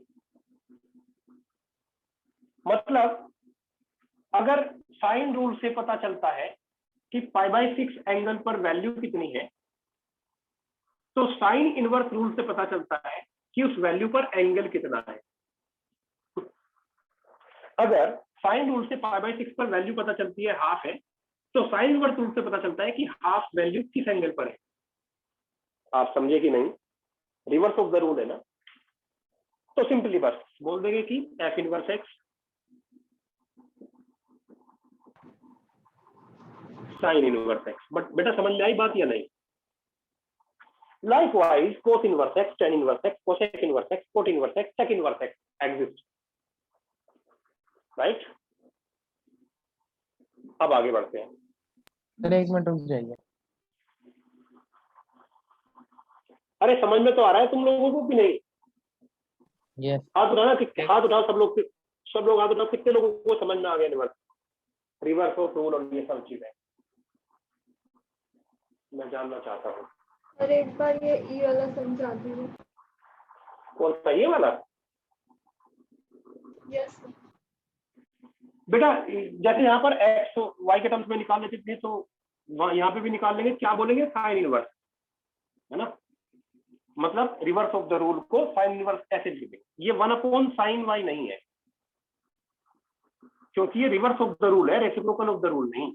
मतलब अगर साइन रूल से पता चलता है कि π/6 एंगल पर वैल्यू कितनी है, तो साइन इनवर्स रूल से पता चलता है कि उस वैल्यू पर एंगल कितना है। अगर साइन रूल से π/6 पर वैल्यू पता चलती है हाफ है, तो साइन इनवर्स रूल से पता चलता है कि हाफ वैल्यू किस एंगल पर है। आप समझे कि नहीं? रिवर्स ऑफ द रूल है ना। तो सिंपली बस बोल देंगे कि f inverse x sine inverse x। But बेटा समझ में आई बात या नहीं? Likewise cos inverse x, tan inverse x, cosec inverse x, cot inverse x, sec inverse x exist, right? अब आगे बढ़ते हैं। सर 1 मिनट रुक जाइए। अरे समझ में तो आ रहा है तुम लोगों को कि नहीं? यस हाथ उठाना, हाथ उठाओ सब लोग हाथ उठाओ, कितने लोगों को समझ में आ गया रिवर्स ऑफ रूल और ये सब चीजें? मैं जानना चाहता हूँ। और एक बार ये ई वाला समझा दीजिए। कौन सा, ये वाला? यस बेटा जैसे यहाँ पर एक्स वाई के टर्म्स में निकाल लेते थे, तो यहाँ पे भी निकाल लेंगे। क्या बोलेंगे? साइन इनवर्स, है ना? मतलब रिवर्स ऑफ द रूल को साइन इनवर्स ऐसे लिखेंगे। ये 1/sin y नहीं है, क्योंकि ये रिवर्स ऑफ द रूल है, रेसिप्रोकल ऑफ द रूल नहीं।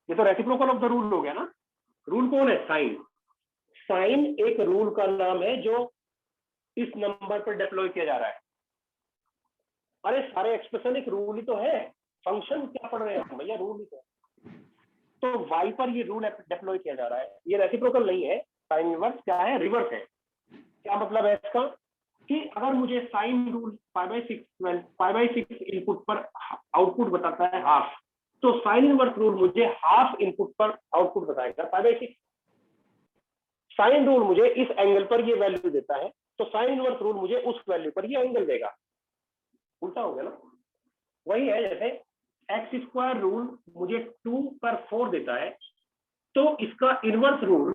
ये तो रेसिप्रोकल ऑफ द रूल हो गया ना। रूल कौन है? साइन। साइन एक रूल का नाम है जो इस नंबर पर डिप्लॉय किया जा रहा है। अरे सारे एक्सप्रेशन एक रूल ही तो है, फंक्शन क्या पढ़ रहे हैं हम भैया? रूल ही तो y पर ये रूल डिप्लॉय किया जा रहा है, ये रेसिप्रोकल नहीं है। साइन इनवर्स क्या है? रिवर्स है। क्या मतलब है इसका? कि अगर मुझे साइन रूल π/6 इनपुट पर आउटपुट बताता है हाफ, तो साइन इनवर्स रूल मुझे हाफ इनपुट पर आउटपुट बताएगा π/6। साइन रूल मुझे इस एंगल पर ये वैल्यू देता है, तो साइन इनवर्स रूल मुझे उस वैल्यू पर ये एंगल देगा। उल्टा हो गया ना? वही है जैसे x² रूल मुझे 2 पर 4 देता है, तो इसका इनवर्स रूल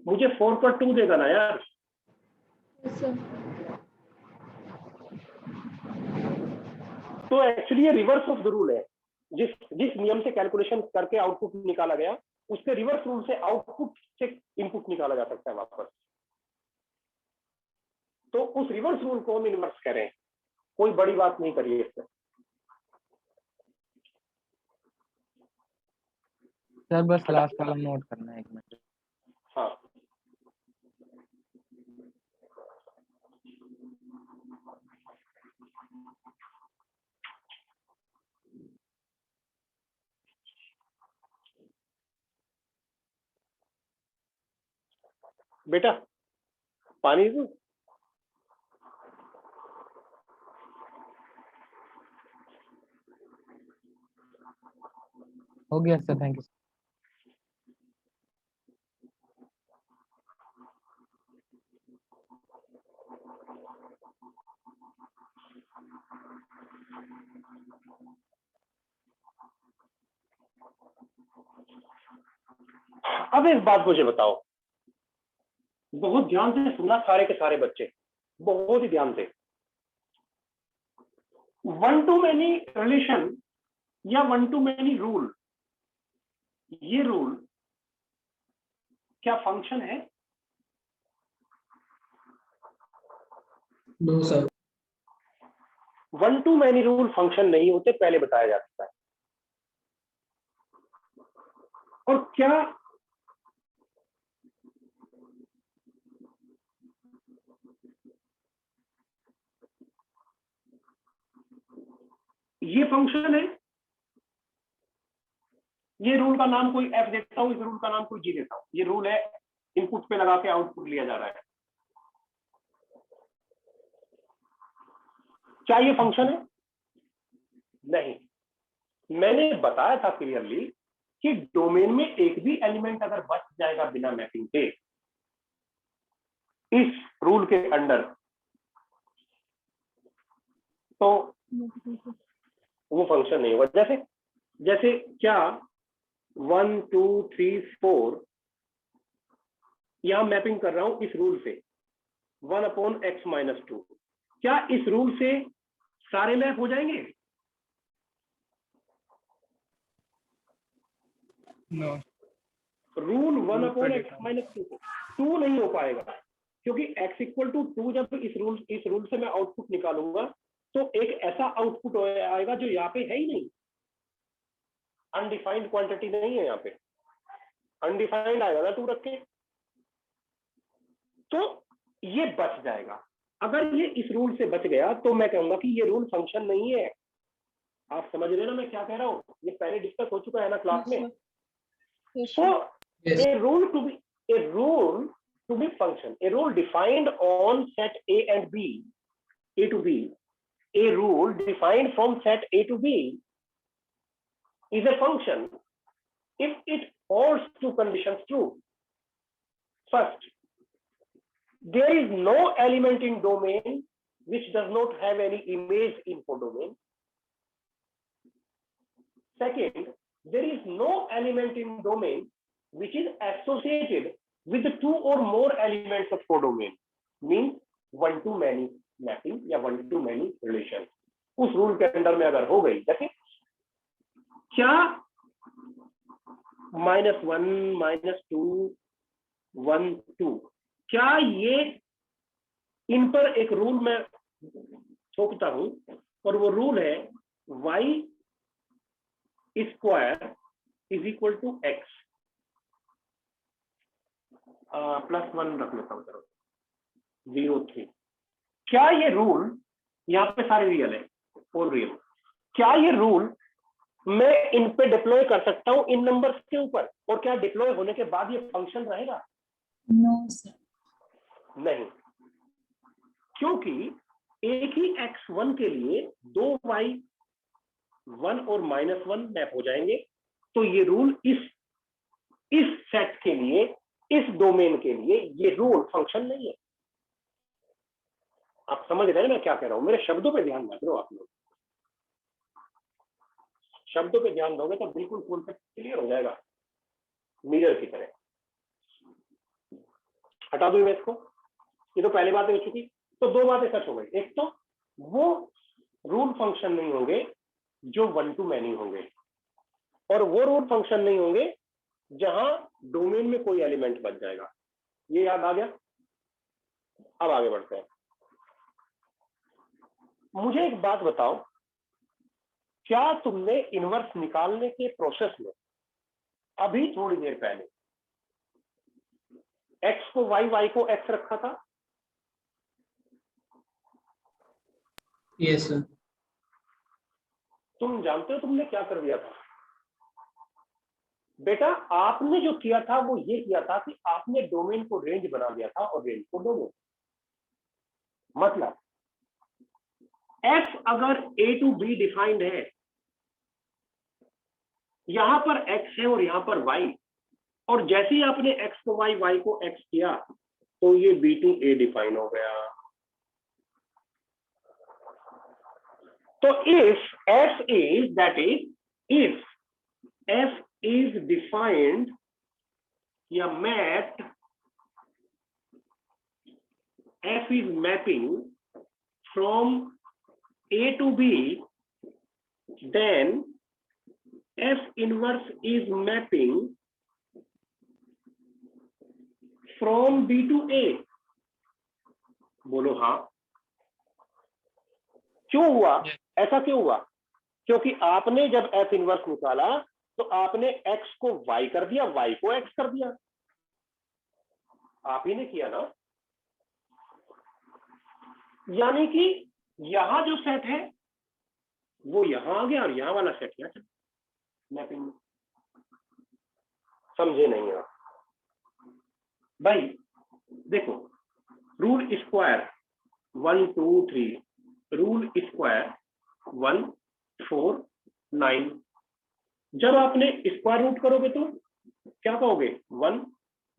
मुझे 4 पर 2 देगा ना यार। सर। तो एक्चुअली ये रिवर्स ऑफ द रूल है। जिस नियम से कैलकुलेशन करके आउटपुट निकाला गया, उसके रिवर्स रूल से आउटपुट से इनपुट निकाला जा सकता है वापस। तो उस रिवर्स रूल को हम इनवर्स करें, कोई बड़ी बात नहीं करिए इससे। सर बस लास्ट वाला नोट करना है 1 मिनट। हाँ बेटा पानी दो। हो गया सर, थैंक यू। अब इस बात मुझे बताओ, बहुत ध्यान से सुनना सारे के सारे बच्चे, बहुत ही ध्यान से। 1-to-many रिलेशन या 1-to-many रूल, ये रूल क्या फंक्शन है? No sir. 1-to-many rule function नहीं होते, पहले बताया जा सकता है। और क्या ये फंक्शन है? ये रूल का नाम कोई f देता हूं, इस रूल का नाम कोई g देता हूं। ये रूल है, इनपुट पे लगा के आउटपुट लिया जा रहा है। क्या ये फंक्शन है? नहीं। मैंने बताया था क्लियरली कि डोमेन में एक भी एलिमेंट अगर बच जाएगा बिना मैपिंग के इस रूल के अंडर, तो वो फंक्शन नहीं होगा। जैसे जैसे क्या 1 2 3 4 यहां मैपिंग कर रहा हूं इस रूल से 1/x-2, क्या इस रूल से सारे मैप हो जाएंगे? नो। रूल 1/x-2 2 नहीं हो पाएगा, क्योंकि x = 2 जब इस रूल से मैं आउटपुट निकालूंगा तो एक ऐसा आउटपुट आएगा जो यहाँ पे है ही नहीं, अनडिफाइंड क्वांटिटी नहीं है, यहाँ पे अनडिफाइंड आएगा ना 2 रख के, तो ये बच जाएगा। अगर ये इस रूल से बच गया तो मैं कहूंगा कि ये रूल फंक्शन नहीं है। आप समझ रहे हैं ना मैं क्या कह रहा हूँ? ये पहले डिस्कस हो चुका है ना क्लास में। So Yes. a rule to be function, a rule defined on set A and B, A to B, a rule defined from set A to B is a function if it holds two conditions true. First, there is no element in domain which does not have any image info domain. Second, there is no element in domain which is associated with the 2 or more elements of codomain, means 1-to-many mapping या 1-to-many relation। उस rule के अंदर में अगर हो गई, जैसे क्या -1 -2 1 2, क्या ये इन पर एक रूल मैं थोपता हूं और वो रूल है y स्क्वायर = x +1 रख लेता हूं, चलो 0 3। क्या ये रूल, यहाँ पे सारे रियल है और रियल, क्या ये रूल मैं इन पे डिप्लॉय कर सकता हूं इन नंबर्स के ऊपर, और क्या डिप्लॉय होने के बाद ये फंक्शन रहेगा? No sir. नहीं, क्योंकि एक ही x1 के लिए 2 y 1 और -1 मैप हो जाएंगे, तो ये रूल इस सेट के लिए, इस डोमेन के लिए ये रूल फंक्शन नहीं है। आप समझ रहे हैं मैं क्या कह रहा हूं? मेरे शब्दों पे ध्यान रख लो आप लोग, शब्दों पे ध्यान दोगे तो बिल्कुल कॉन्सेप्ट क्लियर हो जाएगा मिरर की तरह। हटा दो इसको, ये तो पहले बातें हो चुकी, तो 2 बातें सच हो गई। एक तो वो रूल फंक्शन नहीं होंगे जो 1-to-many होंगे, और वो रूल फंक्शन नहीं होंगे जहां डोमेन में कोई एलिमेंट बच जाएगा। ये याद आ गया? अब आगे बढ़ते हैं। मुझे एक बात बताओ, क्या तुमने इनवर्स निकालने के प्रोसेस में अभी थोड़ी देर पहले x को y, y को x रखा था? Yes, sir. तुम जानते हो तुमने क्या कर दिया था? बेटा आपने जो किया था वो ये किया था कि आपने डोमेन को रेंज बना दिया था और रेंज को डोमेन। मतलब f अगर A to B डिफाइंड है, यहां पर x है और यहां पर y, और जैसे ही आपने x को y, y को x किया तो ये B to A डिफाइन हो गया। तो if f is, that is, if f is defined या mapped, f is mapping from A to B, then f inverse is mapping from B to A। बोलो हाँ। क्यों हुआ ऐसा? क्यों हुआ? क्योंकि आपने जब f इनवर्स निकाला तो आपने x को y कर दिया, y को x कर दिया। आप ही ने किया ना। यानी कि यहां जो सेट है वो यहां आ गया और यहां वाला सेट यहाँ चला मैपिंग में। समझे नहीं आप भाई? देखो रूल स्क्वायर 1 2 3 रूल स्क्वायर 149। जब आपने स्क्वायर रूट करोगे तो क्या कहोगे? 1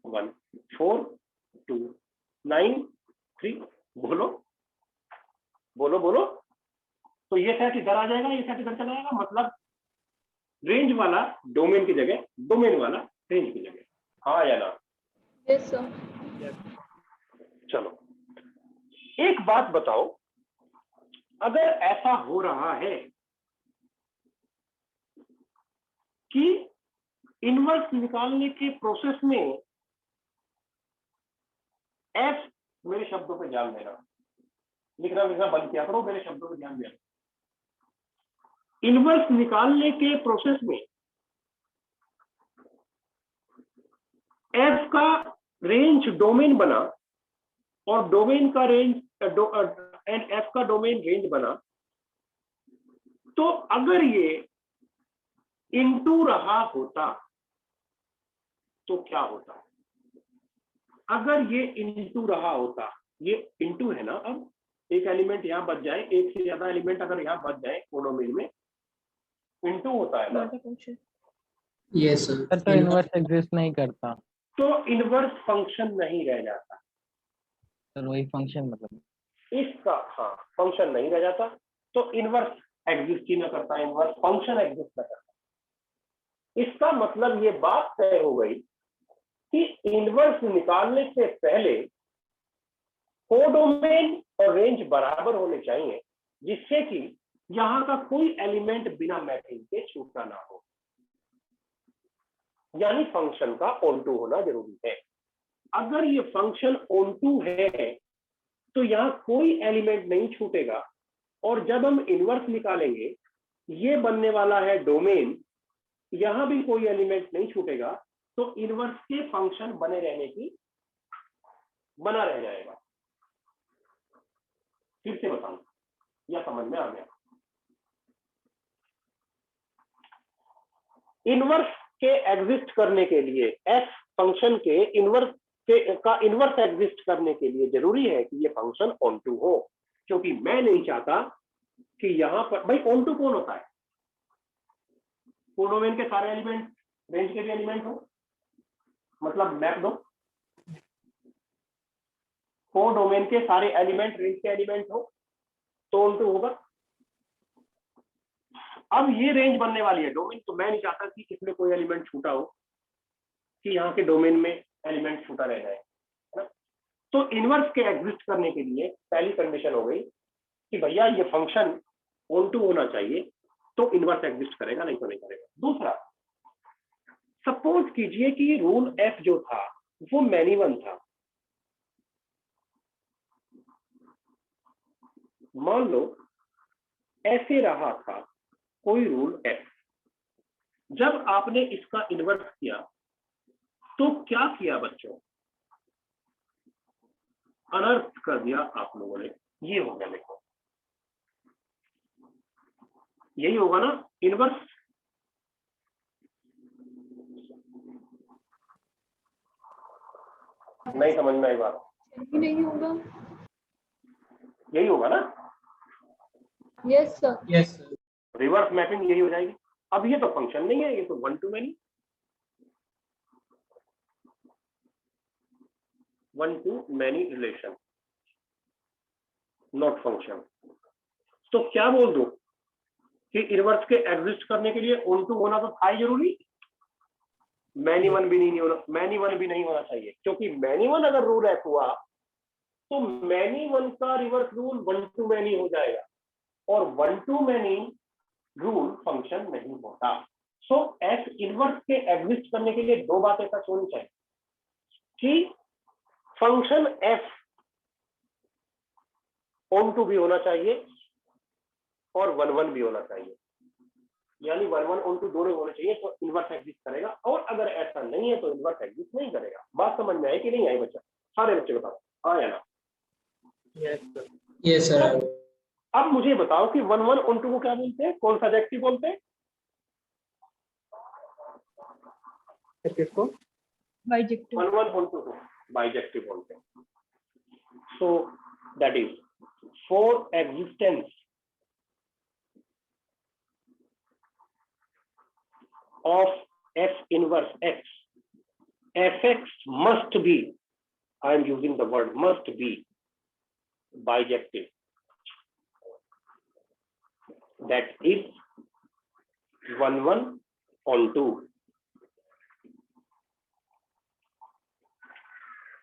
1 4 2 9 3। बोलो बोलो बोलो। तो ये सेट इधर आ जाएगा, ये सेट इधर चला जाएगा, मतलब रेंज वाला डोमेन की जगह, डोमेन वाला रेंज की जगह। हाँ या ना? Yes sir. चलो एक बात बताओ, अगर ऐसा हो रहा है कि इनवर्स निकालने के प्रोसेस में एफ, मेरे शब्दों पे ध्यान देना, लिखना लिखना बंद किया करो, मेरे शब्दों पे ध्यान देना। इनवर्स निकालने के प्रोसेस में एफ का रेंज डोमेन बना और डोमेन का रेंज एंड एफ का डोमेन रेंज बना, तो अगर ये इनटू रहा होता तो क्या होता? अगर ये इनटू रहा होता, ये इनटू है ना, अब एक एलिमेंट यहां बच जाए, एक से ज्यादा एलिमेंट अगर यहां बच जाए कोडोमेन में, इनटू होता है ना। Not a function. Yes, sir. Sir तो इनवर्स एग्जिस्ट नहीं करता। तो इनवर्स फंक्शन नहीं रह जाता। सर वही फंक्शन मतलब इसका हाँ फंक्शन नहीं रह जाता, तो इनवर्स एग्जिस्ट ही ना करता, इनवर्स फंक्शन एग्जिस्ट ना करता। इसका मतलब ये बात तय हो गई कि इनवर्स निकालने से पहले कोडोमेन और रेंज बराबर होने चाहिए, जिससे कि यहां का कोई एलिमेंट बिना मैपिंग के छूटा ना हो, यानी फंक्शन का ऑन टू होना जरूरी है। अगर ये फंक्शन ऑन टू है तो यहाँ कोई एलिमेंट नहीं छूटेगा, और जब हम इनवर्स निकालेंगे ये बनने वाला है डोमेन, यहां भी कोई एलिमेंट नहीं छूटेगा, तो इनवर्स के फंक्शन बने रहने की बना रह जाएगा। फिर से बताऊं या समझ में आ गया? इनवर्स के एग्जिस्ट करने के लिए, एफ फंक्शन के इनवर्स का इनवर्स एग्जिस्ट करने के लिए जरूरी है कि ये फंक्शन ऑन टू हो, क्योंकि मैं नहीं चाहता कि यहां पर भाई ऑन टू कौन होता है? कोडोमेन के सारे एलिमेंट, रेंज के भी एलिमेंट हो, मतलब मैप दो, कोडोमेन के सारे एलिमेंट रेंज के एलिमेंट हो तो ऑन टू होगा। अब ये रेंज बनने वाली है डोमेन, तो मैं नहीं चाहता कि इसमें कोई एलिमेंट छूटा हो, कि यहाँ के डोमेन में एलिमेंट छूटा रह जाए, है ना? तो इनवर्स के एग्जिस्ट करने के लिए पहली कंडीशन हो गई कि भैया ये फंक्शन ऑन टू होना चाहिए, तो इनवर्स एग्जिस्ट करेगा, नहीं तो नहीं करेगा। दूसरा, सपोज कीजिए कि रूल एफ जो था वो मैनी वन था। मान लो ऐसे रहा था कोई रूल एफ, जब आपने इसका इनवर्स किया तो क्या किया बच्चों? अनर्थ कर दिया आप लोगों ने। ये हो गया, देखो यही होगा ना इनवर्स। नहीं समझ में आई बात? नहीं होगा। यही होगा ना, yes sir. Yes, sir. Reverse mapping यही हो जाएगी। अब ये तो फंक्शन नहीं है, ये तो one two many, one two many relation, not function. तो क्या बोल दूं कि इनवर्स के एग्जिस्ट करने के लिए ऑन टू होना तो था ही जरूरी, मैनी वन भी नहीं होना, मैनी वन भी नहीं होना चाहिए, क्योंकि मैनी वन अगर रूल एफ हुआ तो मैनी वन का reverse rule one two many हो जाएगा, और one two many rule function नहीं होता। सो एफ इनवर्स के एग्जिस्ट करने के लिए दो बातें सच होनी चाहिए कि फंक्शन एफ ऑन टू भी होना चाहिए और वन वन भी होना चाहिए, यानी वन वन ऑन टू दोनों होने चाहिए, तो इनवर्स एग्जिस्ट करेगा। और अगर ऐसा नहीं है तो इनवर्स एग्जिस्ट नहीं करेगा। बात समझ में आई कि नहीं आई बच्चा? सारे बच्चे बताओ, हाँ या ना? Yes, sir. अब मुझे बताओ कि वन वन ऑन टू को क्या बोलते हैं, कौन सा एडजेक्टिव बोलते हैं? किसको? Bijective. One one onto को बाइजेक्टिव बोलते हैं। So that is for existence of f inverse x, fx must be, I am using the word must be, bijective. That is 1 1 on 2.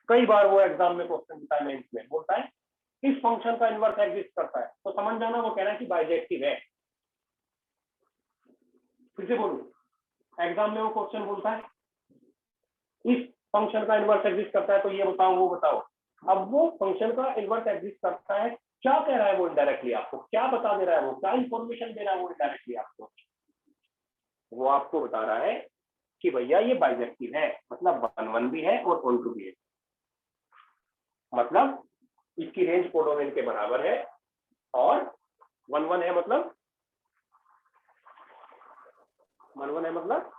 कई बार वो एग्जाम में question होता है, mains में बोलता है इस फंक्शन का इनवर्स एग्जिस्ट करता है, तो समझ जाना वो कह रहा है कि बाइजेक्टिव है। फिर से बोलूं, एग्जाम में वो क्वेश्चन बोलता है इस फंक्शन का इनवर्स एग्जिस्ट करता है, तो ये बताओ वो बताओ। अब वो फंक्शन का इनवर्स एग्जिस्ट करता है, क्या कह रहा है वो इनडायरेक्टली आपको, क्या बता दे रहा है वो, क्या इंफॉर्मेशन दे रहा है वो इनडायरेक्टली आपको? वो आपको बता रहा है कि भैया ये बाइजेक्टिव है, मतलब 1 1 भी है और on 2 भी है, मतलब इसकी रेंज कोडोमेन के बराबर है, और 1 1 है मतलब 1 1 है मतलब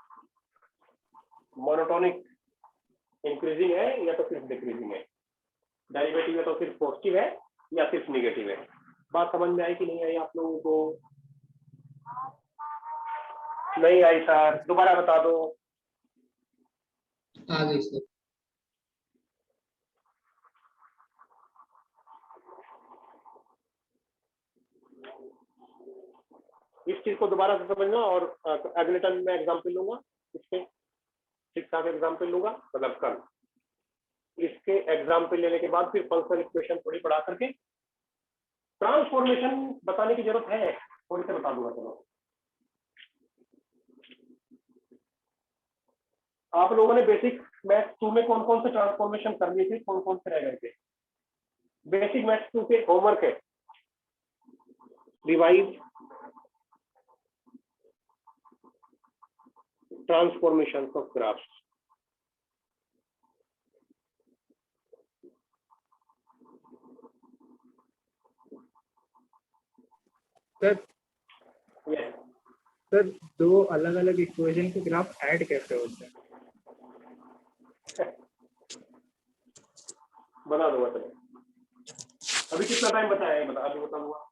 मोनोटोनिक इंक्रीजिंग है या तो सिर्फ डिक्रीजिंग है, डेरिवेटिव है तो सिर्फ पॉजिटिव है या सिर्फ निगेटिव है। बात समझ में आई कि नहीं आई आप लोगों को? नहीं आई सर, दोबारा बता दो। आ गई सर। इस चीज को दोबारा से समझना, और अगले टर्म में एग्जाम्पल लूंगा, इसके ठीक ठाक एग्जाम्पल लूंगा, मतलब कल इसके एग्जाम्पल लेने के बाद फिर फंक्शनल इक्वेशन थोड़ी पढ़ा करके ट्रांसफॉर्मेशन बताने की जरूरत है, थोड़ी से बता दूंगा। चलो, आप लोगों ने बेसिक मैथ्स 2 में कौन कौन से ट्रांसफॉर्मेशन कर लिए थे, कौन कौन से रह गए थे? बेसिक मैथ्स 2 के होमवर्क है, revise transformation of graphs. Sir yes, sir दो अलग अलग इक्वेशन के ग्राफ ऐड कैसे होते हैं? बता दूंगा। चलो, अभी कितना टाइम बचा है बता, अभी बता दूंगा।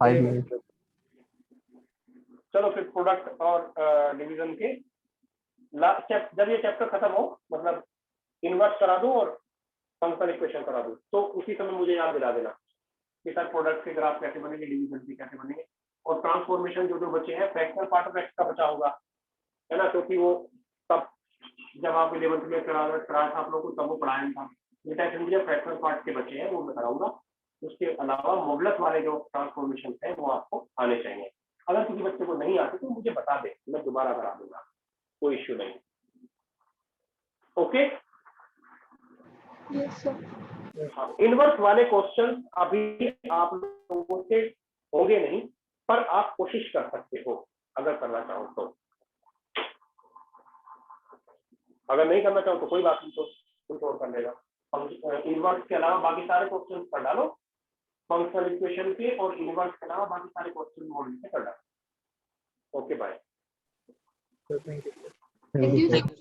5 मिनट। चलो फिर प्रोडक्ट और डिवीजन के लास्ट जब ये चैप्टर खत्म हो, मतलब इन्वर्स करा दूं और फंक्शनल इक्वेशन करा दूं, तो उसी समय मुझे याद दिला देना कि सर प्रोडक्ट के ग्राफ कैसे बनेंगे, डिवीजन के कैसे बनेंगे, और ट्रांसफॉर्मेशन जो जो बचे हैं, फ्रैक्शनल पार्ट ऑफ एक्स का बचा होगा, है ना, क्योंकि वो तब जब आप 11th में कराया था आप लोगों को, तब वो पढ़ाया था। ये टेंशन दिया, फ्रैक्शनल पार्ट के बचे हैं वो मैं कराऊंगा। उसके अलावा मॉडुलस वाले जो ट्रांसफॉर्मेशन है वो आपको आने चाहिए। अगर किसी बच्चे को नहीं आते तो मुझे बता दे, मैं दोबारा करा दूंगा, कोई इश्यू नहीं। Okay, yes sir. इनवर्स वाले क्वेश्चन अभी आप लोगों से होंगे नहीं, पर आप कोशिश कर सकते हो अगर करना चाहो तो। अगर नहीं करना चाहो तो कोई बात नहीं, तो कुछ और कर लेगा। इनवर्स के अलावा बाकी सारे क्वेश्चन कर डालो, फंक्शनल इक्वेशन के और इनवर्स के अलावा बाकी सारे क्वेश्चन मॉडल से कर डालो। Okay bye. Sir thank you. Thank you sir.